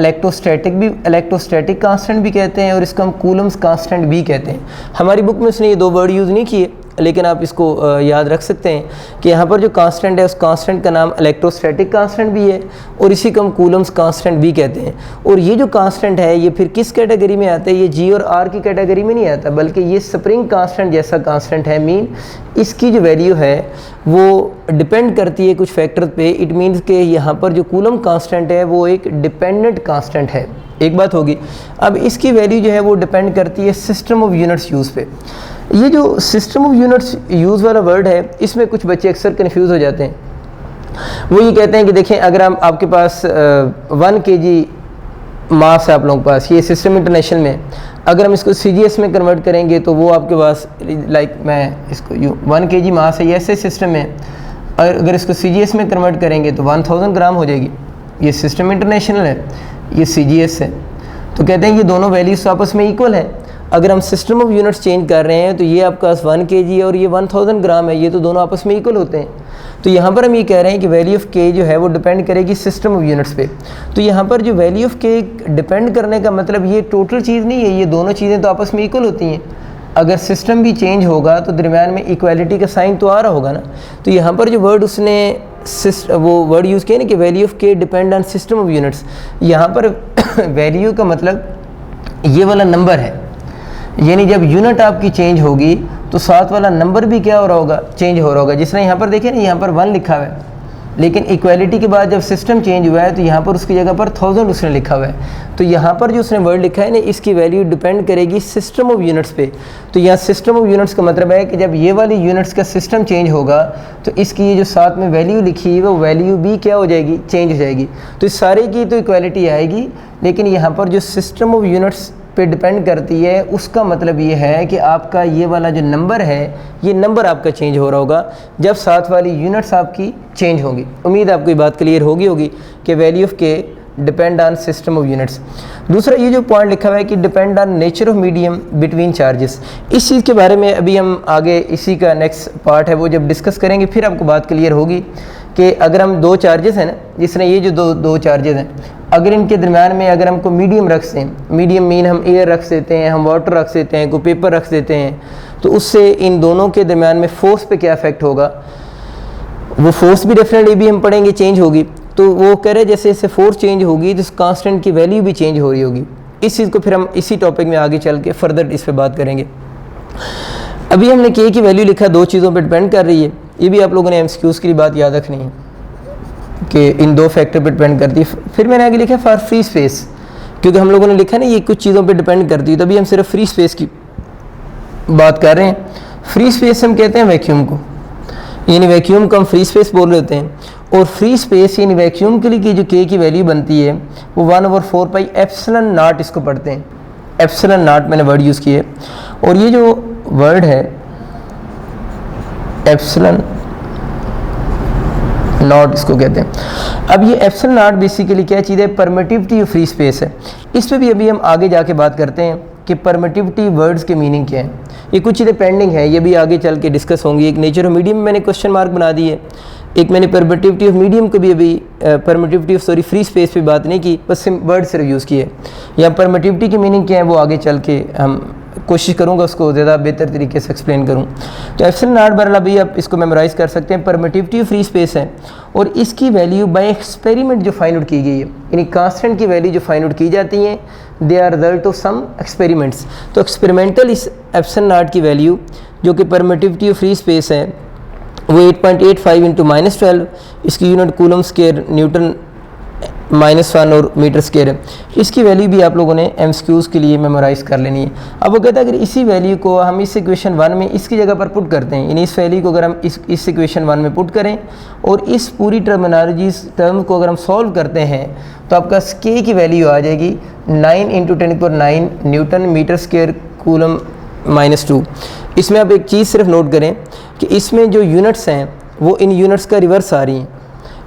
इलेक्ट्रोस्टैटिक कांस्टेंट भी कहते हैं और इसको हम कूलम्स कांस्टेंट भी कहते हैं। हमारी बुक में उसने ये दो वर्ड यूज़ नहीं किए, लेकिन आप इसको याद रख सकते हैं कि यहाँ पर जो कांस्टेंट है, उस कांस्टेंट का नाम इलेक्ट्रोस्टैटिक कांस्टेंट भी है और इसी को हम कूलम्स कांस्टेंट भी कहते हैं। और ये जो कांस्टेंट है, ये फिर किस कैटेगरी में आता है? ये जी और आर की कैटेगरी में नहीं आता, बल्कि ये स्प्रिंग कांस्टेंट जैसा कांस्टेंट है। मीन इसकी जो वैल्यू है वो डिपेंड करती है कुछ फैक्टर पे। इट मीन्स कि यहाँ पर जो कूलम कांस्टेंट है वो एक डिपेंडेंट कांस्टेंट है। एक बात होगी। अब इसकी वैल्यू जो है वो डिपेंड करती है सिस्टम ऑफ यूनिट्स यूज़ पे। ये जो सिस्टम ऑफ यूनिट्स यूज़ वाला वर्ड है, इसमें कुछ बच्चे अक्सर कन्फ्यूज़ हो जाते हैं। वो ये कहते हैं कि देखें, अगर हम आपके पास 1 kg मास है आप लोगों के पास, ये सिस्टम इंटरनेशनल में, अगर हम इसको CGS में कन्वर्ट करेंगे तो वो आपके पास मैं इसको 1 kg मास है, ये ऐसे सिस्टम में, और अगर इसको CGS में कन्वर्ट करेंगे तो 1000 ग्राम हो जाएगी। ये सिस्टम इंटरनेशनल है, ये CGS है। तो कहते हैं ये दोनों वैल्यूज आपस में इक्वल है। अगर हम सिस्टम ऑफ यूनिट्स चेंज कर रहे हैं तो ये आपका 1 kg है और ये 1000 ग्राम है, ये तो दोनों आपस में इक्वल होते हैं। तो यहाँ पर हम ये कह रहे हैं कि वैल्यू ऑफ के जो है वो डिपेंड करेगी सिस्टम ऑफ यूनिट्स पे। तो यहाँ पर जो वैल्यू ऑफ के डिपेंड करने का मतलब ये टोटल चीज़ नहीं है, ये दोनों चीज़ें तो आपस में इक्वल होती हैं। अगर सिस्टम भी चेंज होगा तो दरम्यान में इक्वालिटी का साइन तो आ रहा होगा ना। तो यहाँ पर जो वर्ड उसने वो वर्ड यूज़ किया ना कि वैल्यू ऑफ के depend on system of units, यहाँ पर वैल्यू का मतलब ये वाला नंबर है, यानी जब यूनिट आपकी चेंज होगी तो साथ वाला नंबर भी क्या हो रहा होगा? चेंज हो रहा होगा। जिस तरह यहाँ पर देखिए ना, यहाँ पर 1 लिखा हुआ है, लेकिन इक्वालिटी के बाद जब सिस्टम चेंज हुआ है तो यहाँ पर उसकी जगह पर 1000 उसने लिखा हुआ है। तो यहाँ पर जो उसने वर्ड लिखा है ना, इसकी वैल्यू डिपेंड करेगी सिस्टम ऑफ यूनिट्स पे। तो यहाँ सिस्टम ऑफ यूनिट्स का मतलब है कि जब ये वाली यूनिट्स का सिस्टम चेंज होगा तो इसकी ये जो साथ में वैल्यू लिखी है वो वैल्यू भी क्या हो जाएगी? चेंज हो जाएगी। तो इस सारे की तो इक्वालिटी आएगी, लेकिन यहाँ पर जो सिस्टम ऑफ यूनिट्स पे डिपेंड करती है, उसका मतलब ये है कि आपका ये वाला जो नंबर है, ये नंबर आपका चेंज हो रहा होगा जब साथ वाली यूनिट्स आपकी चेंज होंगी। उम्मीद आपको ये बात क्लियर होगी कि वैल्यू ऑफ के depend on system of units. दूसरा ये जो पॉइंट लिखा हुआ है कि depend on nature of medium between charges, इस चीज़ के बारे में अभी हम आगे इसी का नेक्स्ट पार्ट है वो जब डिस्कस करेंगे फिर आपको बात क्लियर होगी कि अगर हम दो चार्जेस हैं ना, जिस तरह ये जो दो चार्जेस हैं, अगर इनके दरम्यान में अगर हमको मीडियम रख दें, मीडियम मीन हम एयर रख देते हैं, हम वाटर रख देते हैं, कोई पेपर रख देते हैं, तो उससे इन दोनों के दरम्यान में फोर्स पे क्या इफेक्ट होगा? वो फोर्स भी डेफिनेटली भी हम पढ़ेंगे चेंज होगी। तो वो कह रहे जैसे जैसे फोर्स चेंज होगी तो कांस्टेंट की वैल्यू भी चेंज हो रही होगी। इस चीज़ को फिर हम इसी टॉपिक में आगे चल के फर्दर इस पर बात करेंगे। अभी हमने के की वैल्यू लिखा, दो चीज़ों पर डिपेंड कर रही है। ये भी आप लोगों ने एमसीक्यूज़ की बात याद रखनी है कि इन दो फैक्टर पर डिपेंड करती है। फिर मैंने आगे लिखा फॉर फ्री स्पेस, क्योंकि हम लोगों ने लिखा ना ये कुछ चीज़ों पर डिपेंड करती है, तभी हम सिर्फ फ्री स्पेस की बात कर रहे हैं। फ्री स्पेस हम कहते हैं वैक्यूम को, यानी वैक्यूम को हम फ्री स्पेस बोल रहे होते हैं। और फ्री स्पेस यानी वैक्यूम के लिए की जो के की वैल्यू बनती है वो 1/4 पाई एप्सिलॉन नॉट इसको पढ़ते हैं। एप्सिलॉन नॉट मैंने वर्ड यूज़ किए, और ये जो वर्ड है एप्सिलॉन नॉट इसको कहते हैं। अब ये एप्सिलॉन नॉट बेसिकली क्या चीज़ है? परमिटिविटी ऑफ फ्री स्पेस है। इस पर भी अभी हम आगे जाके बात करते हैं कि परमिटिविटी वर्ड्स के मीनिंग क्या है। ये कुछ चीज़ें पेंडिंग है, ये भी आगे चल के डिस्कस होंगी। एक नेचर ऑफ मीडियम में मैंने क्वेश्चन मार्क बना दी है, एक मैंने परमिटिविटी ऑफ मीडियम को भी अभी परमिटिविटी ऑफ फ्री स्पेस पे बात नहीं की, बस वर्ड सिर्फ यूज़ किए। या परमिटिविटी की मीनिंग क्या है वो आगे चल के हम कोशिश करूँगा उसको ज़्यादा बेहतर तरीके से एक्सप्लेन करूँ। तो एप्सिलॉन नॉट बराबर भी आप इसको मेमोराइज कर सकते हैं। परमिटिविटी ऑफ फ्री स्पेस है और इसकी वैल्यू बाय एक्सपेरिमेंट जो फाइंड आउट की गई है, यानी कांस्टेंट की वैल्यू जो फाइंड आउट की जाती हैं, they are result of some experiments. तो एक्सपेरिमेंटल इस एप्सिलॉन नॉट की वैल्यू जो कि परमिटिविटी ऑफ फ्री स्पेस है वो 8.85 × -12, इसकी यूनिट कूलम स्क्वायर न्यूटन -1 और मीटर स्क्वायर है। इसकी वैल्यू भी आप लोगों ने एमसीक्यूज़ के लिए मेमोराइज कर लेनी है। अब वो कहता है अगर इसी वैल्यू को हम इस इक्वेशन 1 में इसकी जगह पर पुट करते हैं, यानी इस वैल्यू को अगर हम इस इक्वेशन 1 में पुट करें और इस पूरी टर्म को अगर हम सॉल्व करते हैं तो आपका के की वैल्यू आ जाएगी 9 × 10⁹ न्यूटन मीटर स्क्वायर कूलम -2। इसमें आप एक चीज़ सिर्फ नोट करें कि इसमें जो यूनिट्स हैं वो इन यूनिट्स का रिवर्स आ रही हैं।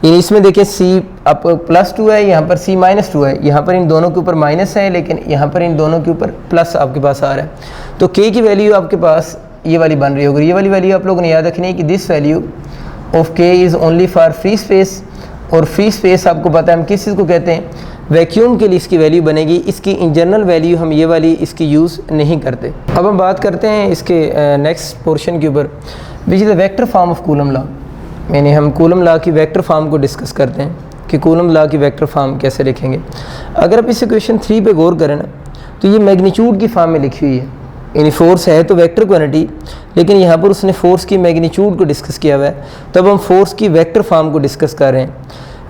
यानी इसमें देखिए सी आप +2 है, यहाँ पर सी -2 है, यहाँ पर इन दोनों के ऊपर माइनस है, लेकिन यहाँ पर इन दोनों के ऊपर प्लस आपके पास आ रहा है। तो के की वैल्यू आपके पास ये वाली बन रही होगी। ये वाली वैल्यू आप लोगों ने याद रखनी है कि दिस वैल्यू ऑफ के is only for free space, और फ्री स्पेस आपको पता है हम किस चीज़ को कहते हैं, वैक्यूम के लिए इसकी वैल्यू बनेगी। इसकी इन जनरल वैल्यू हम ये वाली इसकी यूज़ नहीं करते। अब हम बात करते हैं इसके नेक्स्ट पोर्शन के ऊपर, which is the vector form of coulomb law. यानी हम कूलम लॉ की वेक्टर फॉर्म को डिस्कस करते हैं कि कूलम लॉ की वेक्टर फॉर्म कैसे लिखेंगे। अगर आप इस इक्वेशन 3 पे गौर करें ना, तो ये मैग्नीट्यूड की फॉर्म में लिखी हुई है। यानी फोर्स है तो वेक्टर क्वांटिटी, लेकिन यहाँ पर उसने फोर्स की मैग्नीट्यूड को डिस्कस किया हुआ है। तब हम फोर्स की वेक्टर फॉर्म को डिस्कस कर रहे हैं।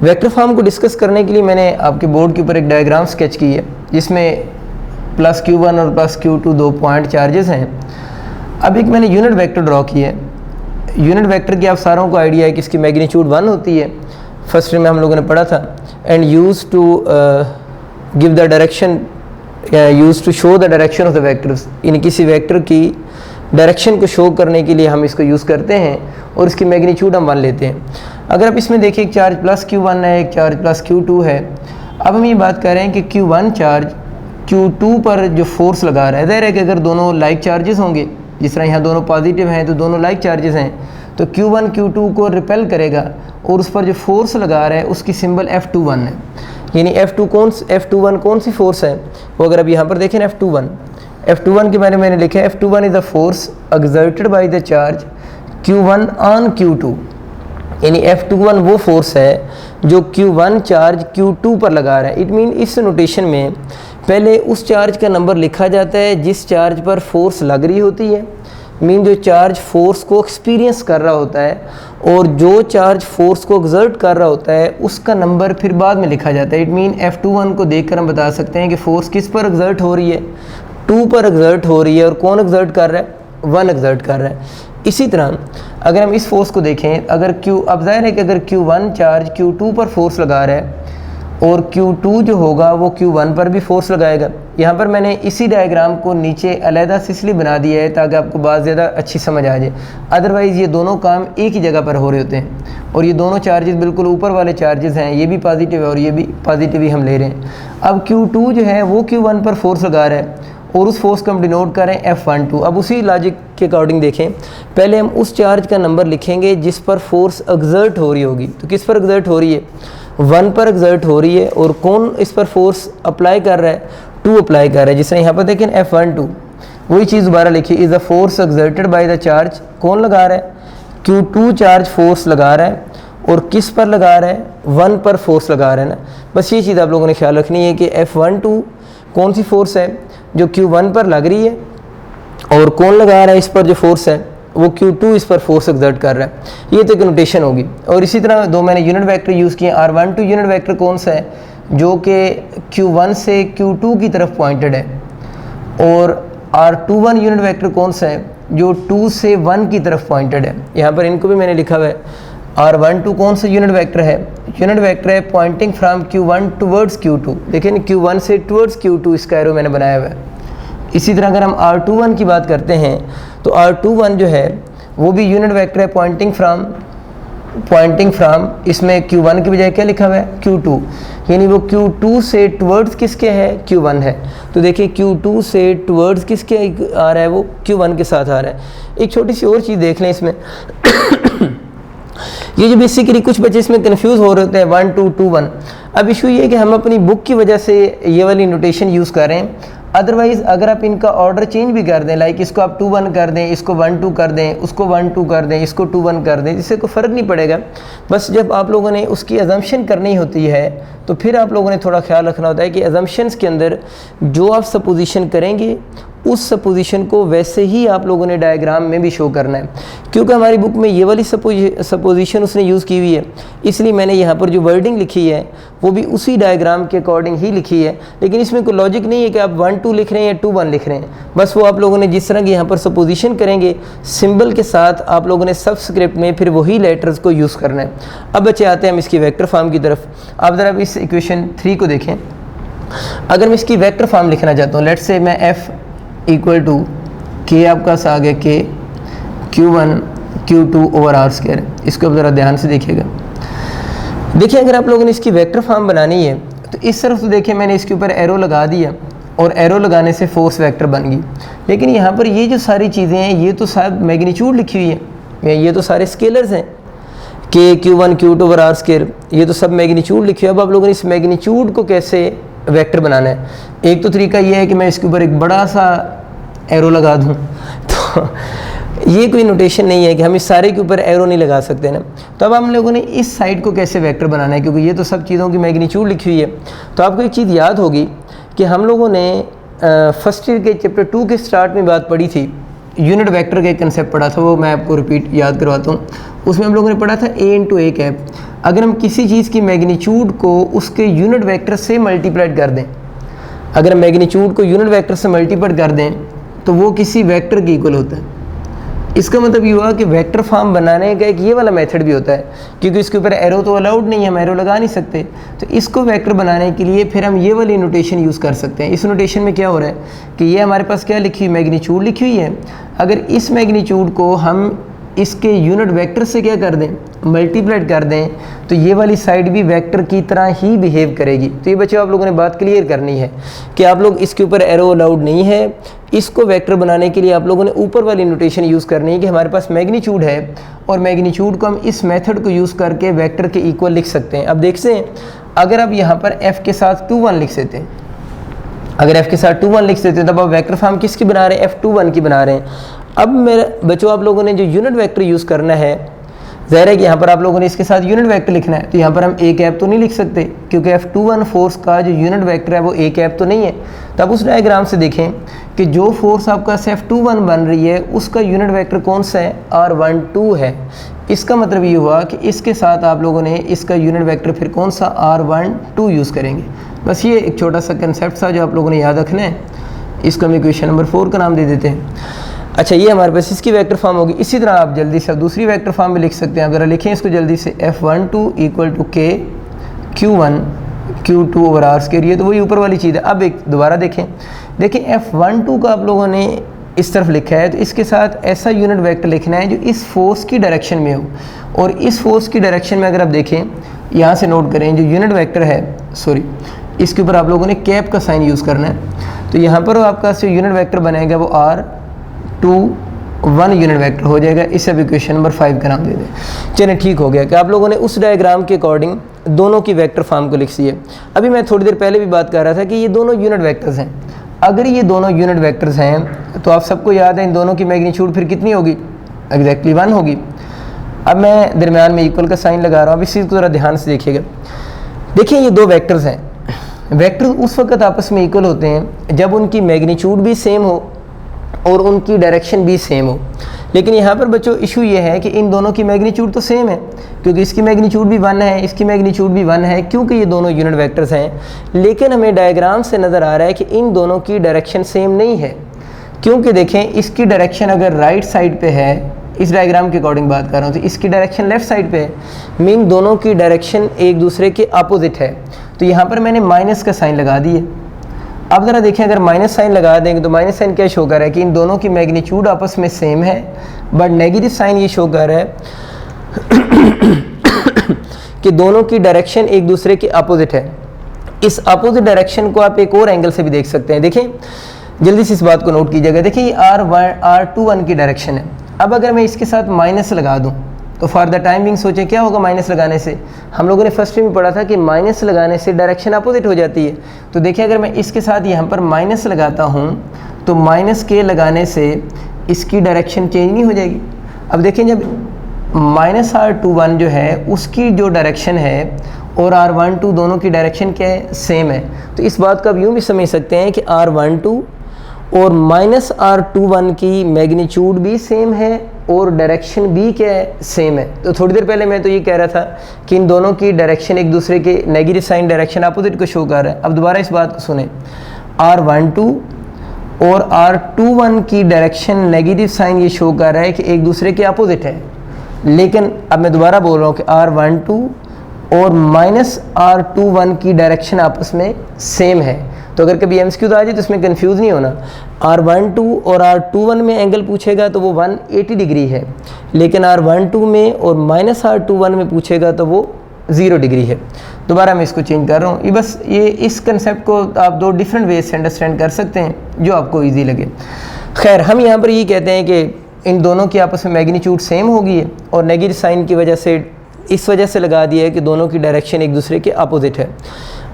वेक्टर फॉर्म को डिस्कस करने के लिए मैंने आपके बोर्ड के ऊपर एक डायग्राम स्केच की है, जिसमें +Q1 और +Q2 2 पॉइंट चार्जेस हैं। अब एक मैंने यूनिट वेक्टर ड्रॉ की है। यूनिट वेक्टर की आप सारों को आइडिया है कि इसकी मैग्नीट्यूड 1 होती है, फर्स्ट में हम लोगों ने पढ़ा था। And use to give the direction, use to show the direction of the vectors. In किसी वेक्टर की डायरेक्शन को शो करने के लिए हम इसको यूज़ करते हैं, और इसकी मैग्नीट्यूड हम 1 लेते हैं। अगर आप इसमें देखिए एक चार्ज +Q1 है, एक चार्ज +Q2 है। अब हम ये बात कर रहे हैं कि Q1 चार्ज Q2 पर जो फोर्स लगा रहा है, ज़ाहिर है कि अगर दोनों लाइक चार्जेस होंगे, जिस तरह यहाँ दोनों पॉजिटिव हैं तो दोनों लाइक चार्जेस हैं, तो Q1 Q2 को रिपेल करेगा, और उस पर जो फोर्स लगा रहा है उसकी सिंबल F21 है। यानी F21 कौन सी फोर्स है, वो अगर आप यहाँ पर देखें F21 के बारे में मैंने लिखा है F21 is the force exerted by the charge Q1 on Q2। यानी F21 वो फोर्स है जो Q1 चार्ज Q2 पर लगा रहा है। इट मीन इस नोटेशन में पहले उस चार्ज का नंबर लिखा जाता है जिस चार्ज पर फोर्स लग रही होती है, मीन जो चार्ज फोर्स को एक्सपीरियंस कर रहा होता है, और जो चार्ज फोर्स को एक्सर्ट कर रहा होता है उसका नंबर फिर बाद में लिखा जाता है। इट मीन F21 को देखकर हम बता सकते हैं कि फोर्स किस पर एक्सर्ट हो रही है, 2 पर एक्सर्ट हो रही है, और कौन एक्सर्ट कर रहा है, 1 एक्सर्ट कर रहा है। इसी तरह अगर हम इस फोर्स को देखें, अगर अब जाहिर है कि अगर Q1 चार्ज Q2 पर फोर्स लगा रहा है, और Q2 जो होगा वो Q1 पर भी फोर्स लगाएगा। यहाँ पर मैंने इसी डायग्राम को नीचे अलहदा से इसलिए बना दिया है ताकि आपको बात ज़्यादा अच्छी समझ आ जाए। अदरवाइज़ ये दोनों काम एक ही जगह पर हो रहे होते हैं, और ये दोनों चार्जेस बिल्कुल ऊपर वाले चार्जेस हैं, ये भी पॉजिटिव है और ये भी पॉजिटिव ही हम ले रहे हैं। अब Q2 जो है वो Q1 पर फोर्स लगा रहा है, और उस फोर्स को हम डिनोट करें F12। अब उसी लॉजिक के अकॉर्डिंग देखें, पहले हम उस चार्ज का नंबर लिखेंगे जिस पर फोर्स एक्सर्ट हो रही होगी। तो किस पर एक्सर्ट हो रही है, 1 पर एक्सर्ट हो रही है, और कौन इस पर फोर्स अप्लाई कर रहा है, 2 अप्लाई कर रहा है। जिस तरह यहाँ पर देखें F12, वही चीज़ दोबारा लिखिए, is the force exerted by the charge, कौन लगा रहा है, Q2 चार्ज फोर्स लगा रहा है, और किस पर लगा रहा है, 1 पर फोर्स लगा रहा है ना। बस ये चीज़ आप लोगों ने ख्याल रखनी है कि F12 कौन सी फोर्स है जो Q1 पर लग रही है, और कौन लगा रहा है इस पर जो फोर्स है वो Q2 इस पर फोर्स एक्सर्ट कर रहा है। ये तो एक नोटेशन होगी। और इसी तरह दो मैंने यूनिट वेक्टर यूज़ किए। R12 यूनिट वेक्टर कौन सा है, जो कि Q1 से Q2 की तरफ पॉइंटेड है, और R21 यूनिट वेक्टर कौन सा है, जो 2 से 1 की तरफ पॉइंटेड है। यहाँ पर इनको भी मैंने लिखा हुआ है। R12 कौन सा यूनिट वेक्टर है, यूनिट वेक्टर है pointing from Q1 towards Q2। देखिए Q1 से टुवर्ड्स Q2 इसका एरो मैंने बनाया हुआ है। इसी तरह अगर हम R21 की बात करते हैं, तो R21 जो है वो भी यूनिट वेक्टर है पॉइंटिंग फ्रॉम इसमें Q1 की बजाय क्या लिखा हुआ है, Q2। यानी वो Q2 से टुवर्ड्स किसके है, Q1 है। तो देखिए Q2 से टुवर्ड्स किसके आ रहा है, वो Q1 के साथ आ रहा है। एक छोटी सी और चीज़ देख लें इसमें ये जो बेसिकली कुछ बच्चे इसमें कंफ्यूज हो रहे होते हैं 1 2 2 1। अब इशू ये है कि हम अपनी बुक की वजह से ये वाली नोटेशन यूज़ कर रहे हैं। अदरवाइज़ अगर आप इनका ऑर्डर चेंज भी कर दें, लाइक इसको आप 2 1 कर दें, इसको 1 2 कर दें, उसको 1 2 कर दें, इसको 2 1 कर दें, इससे कोई फ़र्क नहीं पड़ेगा। बस जब आप लोगों ने उसकी अजम्पशन करनी होती है तो फिर आप लोगों ने थोड़ा ख्याल रखना होता है कि अजम्पशंस के अंदर जो आप सपोजिशन करेंगे उस सपोजिशन को वैसे ही आप लोगों ने डायग्राम में भी शो करना है। क्योंकि हमारी बुक में ये वाली सपोजिशन उसने यूज़ की हुई है, इसलिए मैंने यहाँ पर जो वर्डिंग लिखी है वो भी उसी डायग्राम के अकॉर्डिंग ही लिखी है। लेकिन इसमें कोई लॉजिक नहीं है कि आप 1 2 लिख रहे हैं या 2 1 लिख रहे हैं। बस वो आप लोगों ने जिस तरह की यहाँ पर सपोजिशन करेंगे सिंबल के साथ आप लोगों ने सबस्क्रिप्ट में फिर वही लेटर्स को यूज़ करना है। अब बच्चे आते हैं हम इसकी वेक्टर फॉर्म की तरफ। आप ज़रा इस इक्वेशन 3 को देखें। अगर मैं इसकी वेक्टर फॉर्म लिखना चाहता हूँ, लेट्स से मैं F इक्वल टू के आपका सा आ गया के Q1 Q2 over R square. इसको अब ज़रा ध्यान से देखिएगा। देखिए अगर आप लोगों ने इसकी वेक्टर फॉर्म बनानी है तो इस तरफ तो देखिए मैंने इसके ऊपर एरो लगा दिया और एरो लगाने से फोर्स वेक्टर बन गई, लेकिन यहाँ पर ये जो सारी चीज़ें हैं ये तो सब मैग्नीट्यूड लिखी हुई है, ये तो सारे स्केलर्स हैं के Q1 Q2 over are square, ये तो सब मैग्नीट्यूड लिखे हुए। अब आप लोगों ने इस मैग्नीट्यूड को कैसे वेक्टर बनाना है, एक तो तरीका ये है कि मैं इसके ऊपर एक बड़ा सा एरो लगा दूँ, तो ये कोई नोटेशन नहीं है कि हम इस सारे के ऊपर एरो नहीं लगा सकते ना। तो अब हम लोगों ने इस साइड को कैसे वेक्टर बनाना है, क्योंकि ये तो सब चीज़ों की मैग्नीट्यूड लिखी हुई है। तो आपको एक चीज़ याद होगी कि हम लोगों ने फर्स्ट ईयर के चैप्टर 2 के स्टार्ट में बात पढ़ी थी, यूनिट वेक्टर का एक कंसेप्ट पढ़ा था, वो मैं आपको रिपीट याद करवाता हूँ। उसमें हम लोगों ने पढ़ा था a इंटू ए कैप, अगर हम किसी चीज़ की मैग्नीट्यूड को उसके यूनिट वेक्टर से मल्टीप्लाइड कर दें, अगर हम मैग्नीट्यूड को यूनिट वेक्टर से मल्टीप्लाइड कर दें तो वो किसी वेक्टर के इक्वल होता है। इसका मतलब ये हुआ कि वेक्टर फॉर्म बनाने का एक ये वाला मेथड भी होता है, क्योंकि इसके ऊपर एरो तो अलाउड नहीं है, हम एरो लगा नहीं सकते, तो इसको वेक्टर बनाने के लिए फिर हम ये वाली नोटेशन यूज़ कर सकते हैं। इस नोटेशन में क्या हो रहा है कि ये हमारे पास क्या लिखी हुई, मैग्नीट्यूड लिखी हुई है, अगर इस मैग्नीट्यूड को हम इसके यूनिट वेक्टर से क्या कर दें, मल्टीप्लाइड कर दें, तो ये वाली साइड भी वेक्टर की तरह ही बिहेव करेगी। तो ये बच्चों आप लोगों ने बात क्लियर करनी है कि आप लोग इसके ऊपर एरो अलाउड नहीं है। इसको वेक्टर बनाने के लिए आप लोगों ने ऊपर वाली नोटेशन यूज़ करनी है कि हमारे पास मैग्नीट्यूड है और मैग्नीट्यूड को हम इस मेथड को यूज़ करके वेक्टर के इक्वल लिख सकते हैं। अब देखते हैं अगर आप यहाँ पर f के साथ 2 1 लिख देते हैं, अगर f के साथ 2 1 लिख देते हैं तब आप वेक्टर फॉर्म किसकी बना रहे हैं, F21 की बना रहे हैं। अब मेरे बच्चों आप लोगों ने जो यूनिट वेक्टर यूज़ करना है, ज़ाहिर है कि यहाँ पर आप लोगों ने इसके साथ यूनिट वेक्टर लिखना है, तो यहाँ पर हम ए कैप तो नहीं लिख सकते क्योंकि F21 फोर्स का जो यूनिट वेक्टर है वो ए कैप तो नहीं है। तो आप उस डायग्राम से देखें कि जो फोर्स आपका F21 बन रही है उसका यूनिट वेक्टर कौन सा है, R12 है। इसका मतलब ये हुआ कि इसके साथ आप लोगों ने इसका यूनिट वेक्टर फिर कौन सा, R12 यूज़ करेंगे। बस ये एक छोटा सा कंसेप्ट था जो आप लोगों ने याद रखना है। इसको हम इक्वेशन नंबर 4 का नाम दे देते हैं। अच्छा, ये हमारे पास इसकी वेक्टर फॉर्म होगी। इसी तरह आप जल्दी से दूसरी वेक्टर फॉर्म भी लिख सकते हैं। आप ज़रा लिखें इसको जल्दी से, F12 equal to K Q1 Q2 over R square, ये तो वही ऊपर वाली चीज़ है। अब एक दोबारा देखें F12 का आप लोगों ने इस तरफ लिखा है, तो इसके साथ ऐसा यूनिट वेक्टर लिखना है जो इस फोर्स की डायरेक्शन में हो, और इस फोर्स की डायरेक्शन में अगर आप देखें, यहाँ से नोट करें जो यूनिट वेक्टर है, सॉरी इसके ऊपर आप लोगों ने कैप का साइन यूज़ करना है। तो यहाँ पर आपका जो यूनिट वेक्टर बनेगा वो R21 यूनिट वेक्टर हो जाएगा। इसे अब इक्वेशन नंबर 5 का नाम दे दें। चलिए ठीक हो गया कि आप लोगों ने उस डायग्राम के अकॉर्डिंग दोनों की वेक्टर फॉर्म को लिख दी है। अभी मैं थोड़ी देर पहले भी बात कर रहा था कि ये दोनों यूनिट वेक्टर्स हैं। अगर ये दोनों यूनिट वेक्टर्स हैं तो आप सबको याद है इन दोनों की मैग्नीट्यूड फिर कितनी होगी, एग्जैक्टली 1 होगी। अब मैं दरमियान में इक्वल का साइन लगा रहा हूँ, अब इस चीज़ को ज़रा ध्यान से देखिएगा। देखिए ये दो वेक्टर्स हैं, वेक्टर उस वक्त आपस में इक्वल होते हैं जब उनकी मैग्नीट्यूड भी सेम हो और उनकी डायरेक्शन भी सेम हो। लेकिन यहाँ पर बच्चों इशू ये है कि इन दोनों की मैग्नीट्यूड तो सेम है, क्योंकि इसकी मैग्नीट्यूड भी 1 है, इसकी मैग्नीट्यूड भी 1 है, क्योंकि ये दोनों यूनिट वेक्टर्स हैं। लेकिन हमें डायग्राम से नज़र आ रहा है कि इन दोनों की डायरेक्शन सेम नहीं है, क्योंकि देखें इसकी डायरेक्शन अगर राइट साइड पे है, इस डायग्राम के अकॉर्डिंग बात कर रहा हूँ, तो इसकी डायरेक्शन लेफ्ट साइड पे है, मीन दोनों की डायरेक्शन एक दूसरे के अपोजिट है। तो यहाँ पर मैंने माइनस का साइन लगा दिए। अब ज़रा देखें अगर माइनस साइन लगा देंगे तो माइनस साइन क्या शो कर रहा है कि इन दोनों की मैग्नीट्यूड आपस में सेम है, बट नेगेटिव साइन ये शो कर रहा है कि दोनों की डायरेक्शन एक दूसरे के अपोजिट है। इस अपोजिट डायरेक्शन को आप एक और एंगल से भी देख सकते हैं। देखें जल्दी से इस बात को नोट कीजिएगा। देखिए ये R21 की डायरेक्शन है। अब अगर मैं इसके साथ माइनस लगा दूँ तो फॉर द टाइमिंग सोचें क्या होगा माइनस लगाने से। हम लोगों ने फर्स्ट में पढ़ा था कि माइनस लगाने से डायरेक्शन अपोजिट हो जाती है। तो देखिए अगर मैं इसके साथ यहाँ पर माइनस लगाता हूँ तो माइनस के लगाने से इसकी डायरेक्शन चेंज नहीं हो जाएगी। अब देखें जब -R21 जो है उसकी जो डायरेक्शन है और R12 दोनों की डायरेक्शन क्या है, सेम है। तो इस बात को आप यूँ भी समझ सकते हैं कि R12 और -R21 की मैग्नीट्यूड भी सेम है और डायरेक्शन भी क्या है, सेम है। तो थोड़ी देर पहले मैं तो ये कह रहा था कि इन दोनों की डायरेक्शन एक दूसरे के नेगेटिव साइन डायरेक्शन अपोजिट को शो कर रहा है। अब दोबारा इस बात को सुने, R12 और R21 की डायरेक्शन नेगेटिव साइन ये शो कर रहा है कि एक दूसरे के अपोजिट है। लेकिन अब मैं दोबारा बोल रहा हूँ कि R12 और -R21 की डायरेक्शन आपस में सेम है। तो अगर कभी MCQ आ जाए तो इसमें कंफ्यूज नहीं होना। R12 और R21 में एंगल पूछेगा तो वो 180 डिग्री है, लेकिन R12 में और -R21 में पूछेगा तो वो 0 डिग्री है। दोबारा मैं इसको चेंज कर रहा हूँ। ये बस ये इस कंसेप्ट को आप दो डिफरेंट वे से अंडरस्टैंड कर सकते हैं जो आपको ईजी लगे। खैर हम यहाँ पर ये कहते हैं कि इन दोनों की आपस में मैग्नीट्यूड सेम होगी है और नेगेटिव साइन की वजह से इस वजह से लगा दिया है कि दोनों की डायरेक्शन एक दूसरे के अपोजिट है।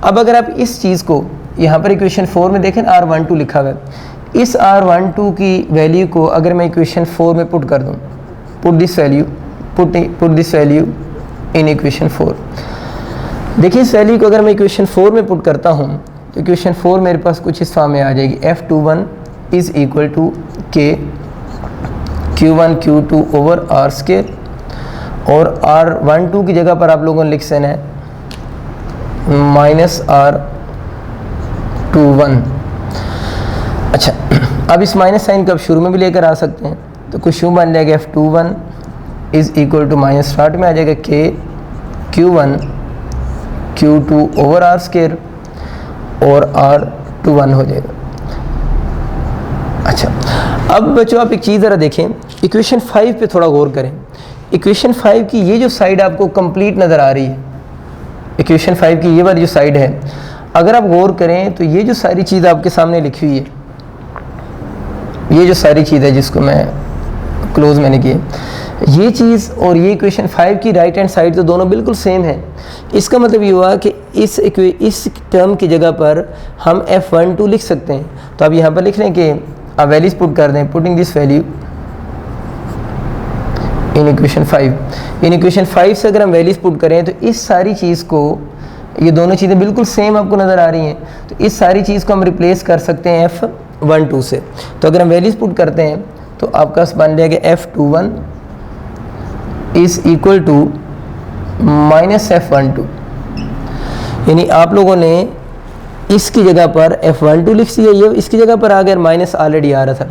अब अगर आप इस चीज़ को यहाँ पर इक्वेशन 4 में देखें R12 लिखा हुआ है, इस R12 की वैल्यू को अगर मैं इक्वेशन 4 में पुट कर दूँ, put this value in equation 4। देखिए इस वैल्यू को अगर मैं इक्वेशन 4 में पुट करता हूँ तो इक्वेशन 4 मेरे पास कुछ इस फॉर्म में आ जाएगी, F21 is equal to K Q1 Q2 over R square, और R12 की जगह पर आप लोगों ने लिख देना है माइनस R21। अच्छा, अब इस माइनस साइन को आप शुरू में भी लेकर आ सकते हैं, तो कुछ यूँ बन जाएगा F21 is equal to minus start में आ जाएगा K Q1 Q2 over R square और R21 हो जाएगा। अच्छा, अब बच्चों आप एक चीज़ ज़रा देखें, इक्वेशन 5 पे थोड़ा गौर करें। इक्वेशन 5 की ये जो साइड आपको कंप्लीट नज़र आ रही है, इक्वेशन 5 की ये वाली जो साइड है, अगर आप गौर करें तो ये जो सारी चीज़ आपके सामने लिखी हुई है, ये जो सारी चीज़ है जिसको मैं क्लोज मैंने की है, ये चीज़ और ये इक्वेशन 5 की राइट हैंड साइड तो दोनों बिल्कुल सेम है। इसका मतलब ये हुआ कि इस टर्म की जगह पर हम F12 लिख सकते हैं। तो आप यहाँ पर लिख रहे हैं कि आप वैल्यूज पुट कर दें, putting this value in equation 5। In equation 5 से अगर हम वैल्यूज पुट करें तो इस सारी चीज़ को, ये दोनों चीज़ें बिल्कुल सेम आपको नज़र आ रही हैं, तो इस सारी चीज़ को हम रिप्लेस कर सकते हैं F12 से। तो अगर हम वैल्यूज पुट करते हैं तो आपका बन जाएगा F21 is equal to minus F12, यानी आप लोगों ने इसकी जगह पर F12 लिख दिया, ये इसकी जगह पर आ गया, माइनस ऑलरेडी आ रहा था।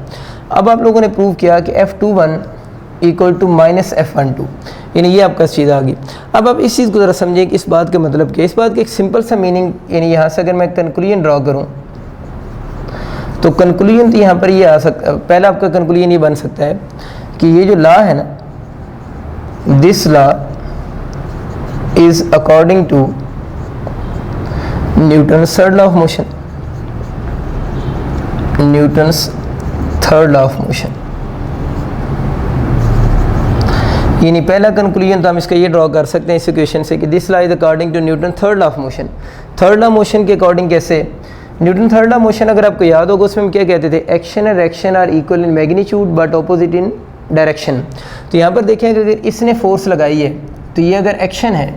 अब आप लोगों ने प्रूव किया कि F21 equal to minus F12, यानी ये आपका चीज़ आ गई। अब आप इस चीज़ को ज़रा समझें कि इस बात का मतलब क्या है। इस बात का एक सिंपल सा मीनिंग, यानी यहाँ से अगर मैं कंक्लूजन ड्रॉ करूँ तो कंक्लूजन तो यहाँ पर ये आ सकता है, पहला आपका कंक्लूजन ये बन सकता है कि ये जो लॉ है ना, this law is according to Newton's third law of motion, Newton's third law of motion. यानी पहला कंक्लूजन तो हम इसका ये ड्रॉ कर सकते हैं इस इक्वेशन से कि this law is according to Newton third law of motion. Third law motion के अकॉर्डिंग कैसे? न्यूटन थर्ड लॉ मोशन अगर आपको याद होगा उसमें हम क्या कहते थे, action and reaction are equal in magnitude but opposite in direction. तो यहाँ पर देखें अगर इसने फोर्स लगाई है तो ये अगर एक्शन है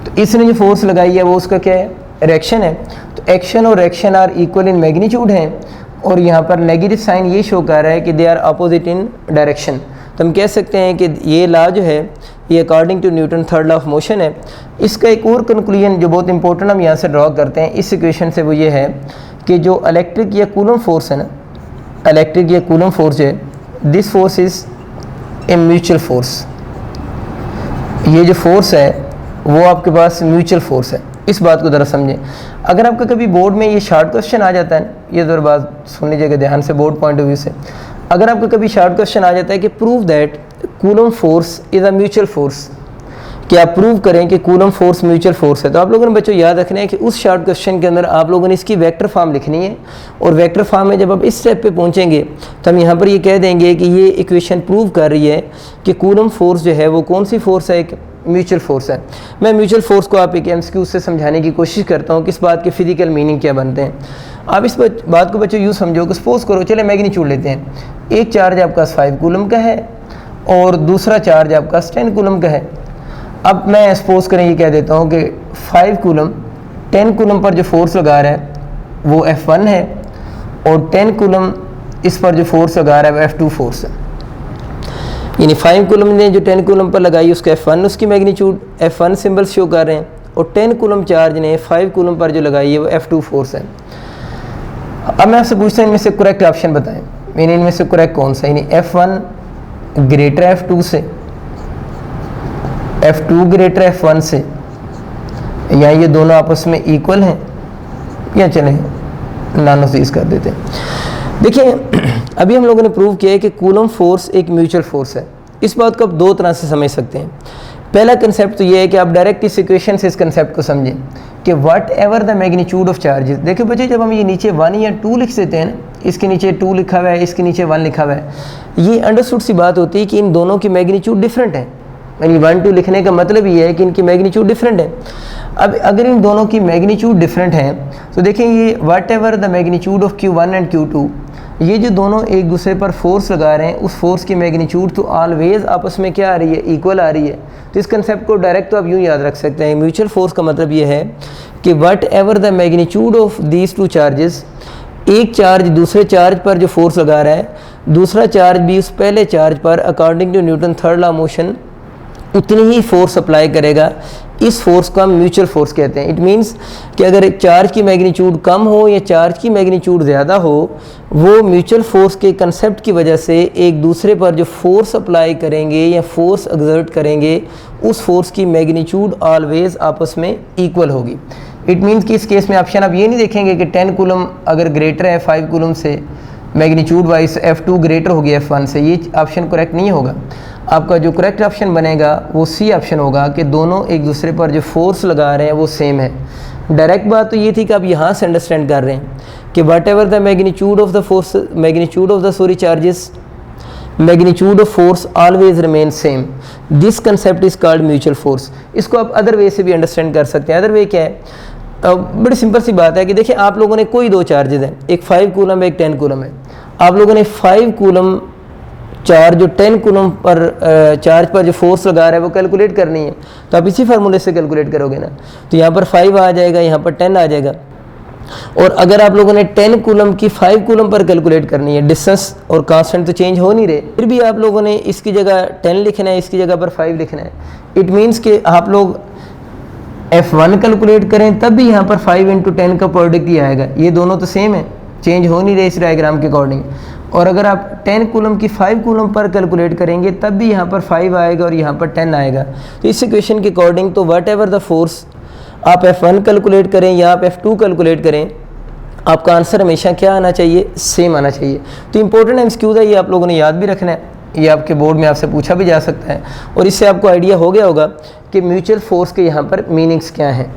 तो इसने जो फोर्स लगाई है वो उसका क्या है, रिएक्शन है। तो एक्शन और reaction are equal in magnitude हैं और यहाँ पर नेगेटिव साइन ये शो कर रहा है कि they are opposite in direction. तो हम कह सकते हैं कि ये लॉ जो है ये according to Newton third law of motion है। इसका एक और कंक्लूजन जो बहुत इंपॉर्टेंट हम यहाँ से ड्रॉ करते हैं इस इक्वेशन से वो ये है कि जो इलेक्ट्रिक या कूलम फोर्स है ना, इलेक्ट्रिक या कूलम फोर्स है, this force is a mutual force. ये जो फोर्स है वो आपके पास म्यूचुअल फोर्स है। इस बात को ज़रा समझें। अगर आपका कभी बोर्ड में ये शॉर्ट क्वेश्चन आ जाता है, ये ज़रा बात सुन लीजिएगा ध्यान से बोर्ड पॉइंट ऑफ व्यू से। अगर आपका कभी शॉर्ट क्वेश्चन आ जाता है कि prove that coulomb force is a mutual force, कि आप प्रूव करें कि कूलम फोर्स म्यूचुअल फोर्स है, तो आप लोगों ने बच्चों याद रखना है कि उस शॉर्ट क्वेश्चन के अंदर आप लोगों ने इसकी वेक्टर फॉर्म लिखनी है। और वेक्टर फॉर्म में जब आप इस स्टेप पे पहुंचेंगे तो हम यहाँ पर ये कह देंगे कि ये इक्वेशन प्रूव कर रही है कि कूलम फोर्स जो है वो कौन सी फोर्स है, एक म्यूचुअल फोर्स है। मैं म्यूचुअल फोर्स को आप एक MCQ से समझाने की कोशिश करता हूँ कि इस बात के फिजिकल मीनिंग क्या बनते हैं। आप इस बात को बच्चों यूँ समझो कि सपोज करो, चले मैग्नीट्यूड लेते हैं, एक चार्ज आपका 5 कूलम का है और दूसरा चार्ज आपका 10 कूलम का है। अब मैं सपोज करें ये कह देता हूँ कि 5 कूलम 10 कूलम पर जो फोर्स लगा रहा है वो F1 है और 10 कूलम इस पर जो फोर्स लगा रहा है वो F2 फोर्स है। यानी 5 कूलम ने जो 10 कूलम पर लगाई उसका F1 उसकी मैग्नीट्यूड F1 सिंबल शो कर रहे हैं और 10 कूलम चार्ज ने 5 कूलम पर जो लगाई है वो F2 फोर्स है। अब मैं आपसे पूछता हूँ इनमें से करेक्ट ऑप्शन बताएं, यानी इनमें से करेक्ट कौन सा, यानी F1 ग्रेटर F2 से, F2 ग्रेटर F1 से, या ये दोनों आपस में इक्वल हैं, या चलें नानोसीज कर देते हैं। देखिए अभी हम लोगों ने प्रूव किया है कि कूलम फोर्स एक म्यूचुअल फोर्स है। इस बात को आप दो तरह से समझ सकते हैं। पहला कंसेप्ट तो ये है कि आप डायरेक्ट इस इक्वेशन से इस कंसेप्ट को समझें कि what ever the magnitude of charges. देखिए बच्चे, जब हम ये नीचे 1 या 2 लिख देते हैं ना, इसके नीचे 2 लिखा हुआ है, इसके नीचे 1 लिखा हुआ है, ये अंडरस्टूड सी बात होती है कि इन दोनों की मैग्नीट्यूड डिफरेंट है। यानी 1 2 लिखने का मतलब ये है कि इनकी मैग्नीट्यूड डिफरेंट है। अब अगर इन दोनों की मैग्नीट्यूड डिफरेंट है तो देखें ये what ever the magnitude of Q1 and Q2, ये जो दोनों एक दूसरे पर फोर्स लगा रहे हैं, उस फोर्स की मैग्नीट्यूड तो ऑलवेज आपस में क्या आ रही है, इक्वल आ रही है। तो इस कंसेप्ट को डायरेक्ट तो आप यूँ याद रख सकते हैं, म्यूचुअल फोर्स का मतलब ये है कि what ever the magnitude of these two charges, एक चार्ज दूसरे चार्ज पर जो फोर्स लगा रहा है, दूसरा चार्ज भी उस पहले चार्ज पर according to Newton third law motion उतनी ही फोर्स अप्लाई करेगा। इस फोर्स को हम म्यूचुअल फोर्स कहते हैं। इट मीन्स कि अगर एक चार्ज की मैग्नीट्यूड कम हो या चार्ज की मैग्नीट्यूड ज़्यादा हो, वो म्यूचुअल फोर्स के कंसेप्ट की वजह से एक दूसरे पर जो फोर्स अप्लाई करेंगे या फोर्स एक्सर्ट करेंगे, उस फोर्स की मैग्नीट्यूड ऑलवेज आपस में इक्वल होगी। इट मीन्स कि इस केस में ऑप्शन आप ये नहीं देखेंगे कि 10 कूलम अगर ग्रेटर है 5 कूलम से मैग्नीट्यूड वाइज F2 ग्रेटर हो गया F1 से, ये ऑप्शन करेक्ट नहीं होगा। आपका जो करेक्ट ऑप्शन बनेगा वो सी ऑप्शन होगा कि दोनों एक दूसरे पर जो फोर्स लगा रहे हैं वो सेम है। डायरेक्ट बात तो ये थी कि आप यहाँ से अंडरस्टैंड कर रहे हैं कि what ever the magnitude of the force, magnitude of the sorry charges, magnitude of force always remain same, this concept is called mutual force. इसको आप अदर वे से भी अंडरस्टैंड कर सकते हैं। अदर वे क्या है, बड़ी सिंपल सी बात है कि देखिए आप लोगों ने कोई 2 चार्जेज हैं, एक 5 कूलम है, एक 10 कूलम है। आप लोगों ने 5 कूलम चार्ज जो 10 कूलम पर चार्ज पर जो फोर्स लगा रहा है वो कैलकुलेट करनी है, तो आप इसी फार्मूले से कैलकुलेट करोगे ना। तो यहाँ पर 5 आ जाएगा, यहाँ पर 10 आ जाएगा। और अगर आप लोगों ने 10 कूलम की 5 कूलम पर कैलकुलेट करनी है, डिस्टेंस और कांस्टेंट तो चेंज हो नहीं रहे, फिर भी आप लोगों ने इसकी जगह 10 लिखना है, इसकी जगह पर 5 लिखना है। इट मीन्स कि आप लोग F1 कैलकुलेट करें तब भी यहाँ पर 5 × 10 का प्रोडक्ट ही आएगा। ये दोनों तो सेम है, चेंज हो नहीं रहे इस डायग्राम के अकॉर्डिंग। और अगर आप 10 कूलम की 5 कूलम पर कैलकुलेट करेंगे तब भी यहाँ पर 5 आएगा और यहाँ पर 10 आएगा। तो इस इक्वेशन के अकॉर्डिंग तो वट एवर द फोर्स आप F1 कैलकुलेट करें या आप F2 कैलकुलेट करें, आपका आंसर हमेशा क्या आना चाहिए, सेम आना चाहिए। तो इंपॉर्टेंट MCQ है, ये आप लोगों ने याद भी रखना है, ये आपके बोर्ड में आपसे पूछा भी जा सकता है। और इससे आपको आइडिया हो गया होगा कि म्यूचुअल फोर्स के यहाँ पर मीनिंग्स क्या हैं।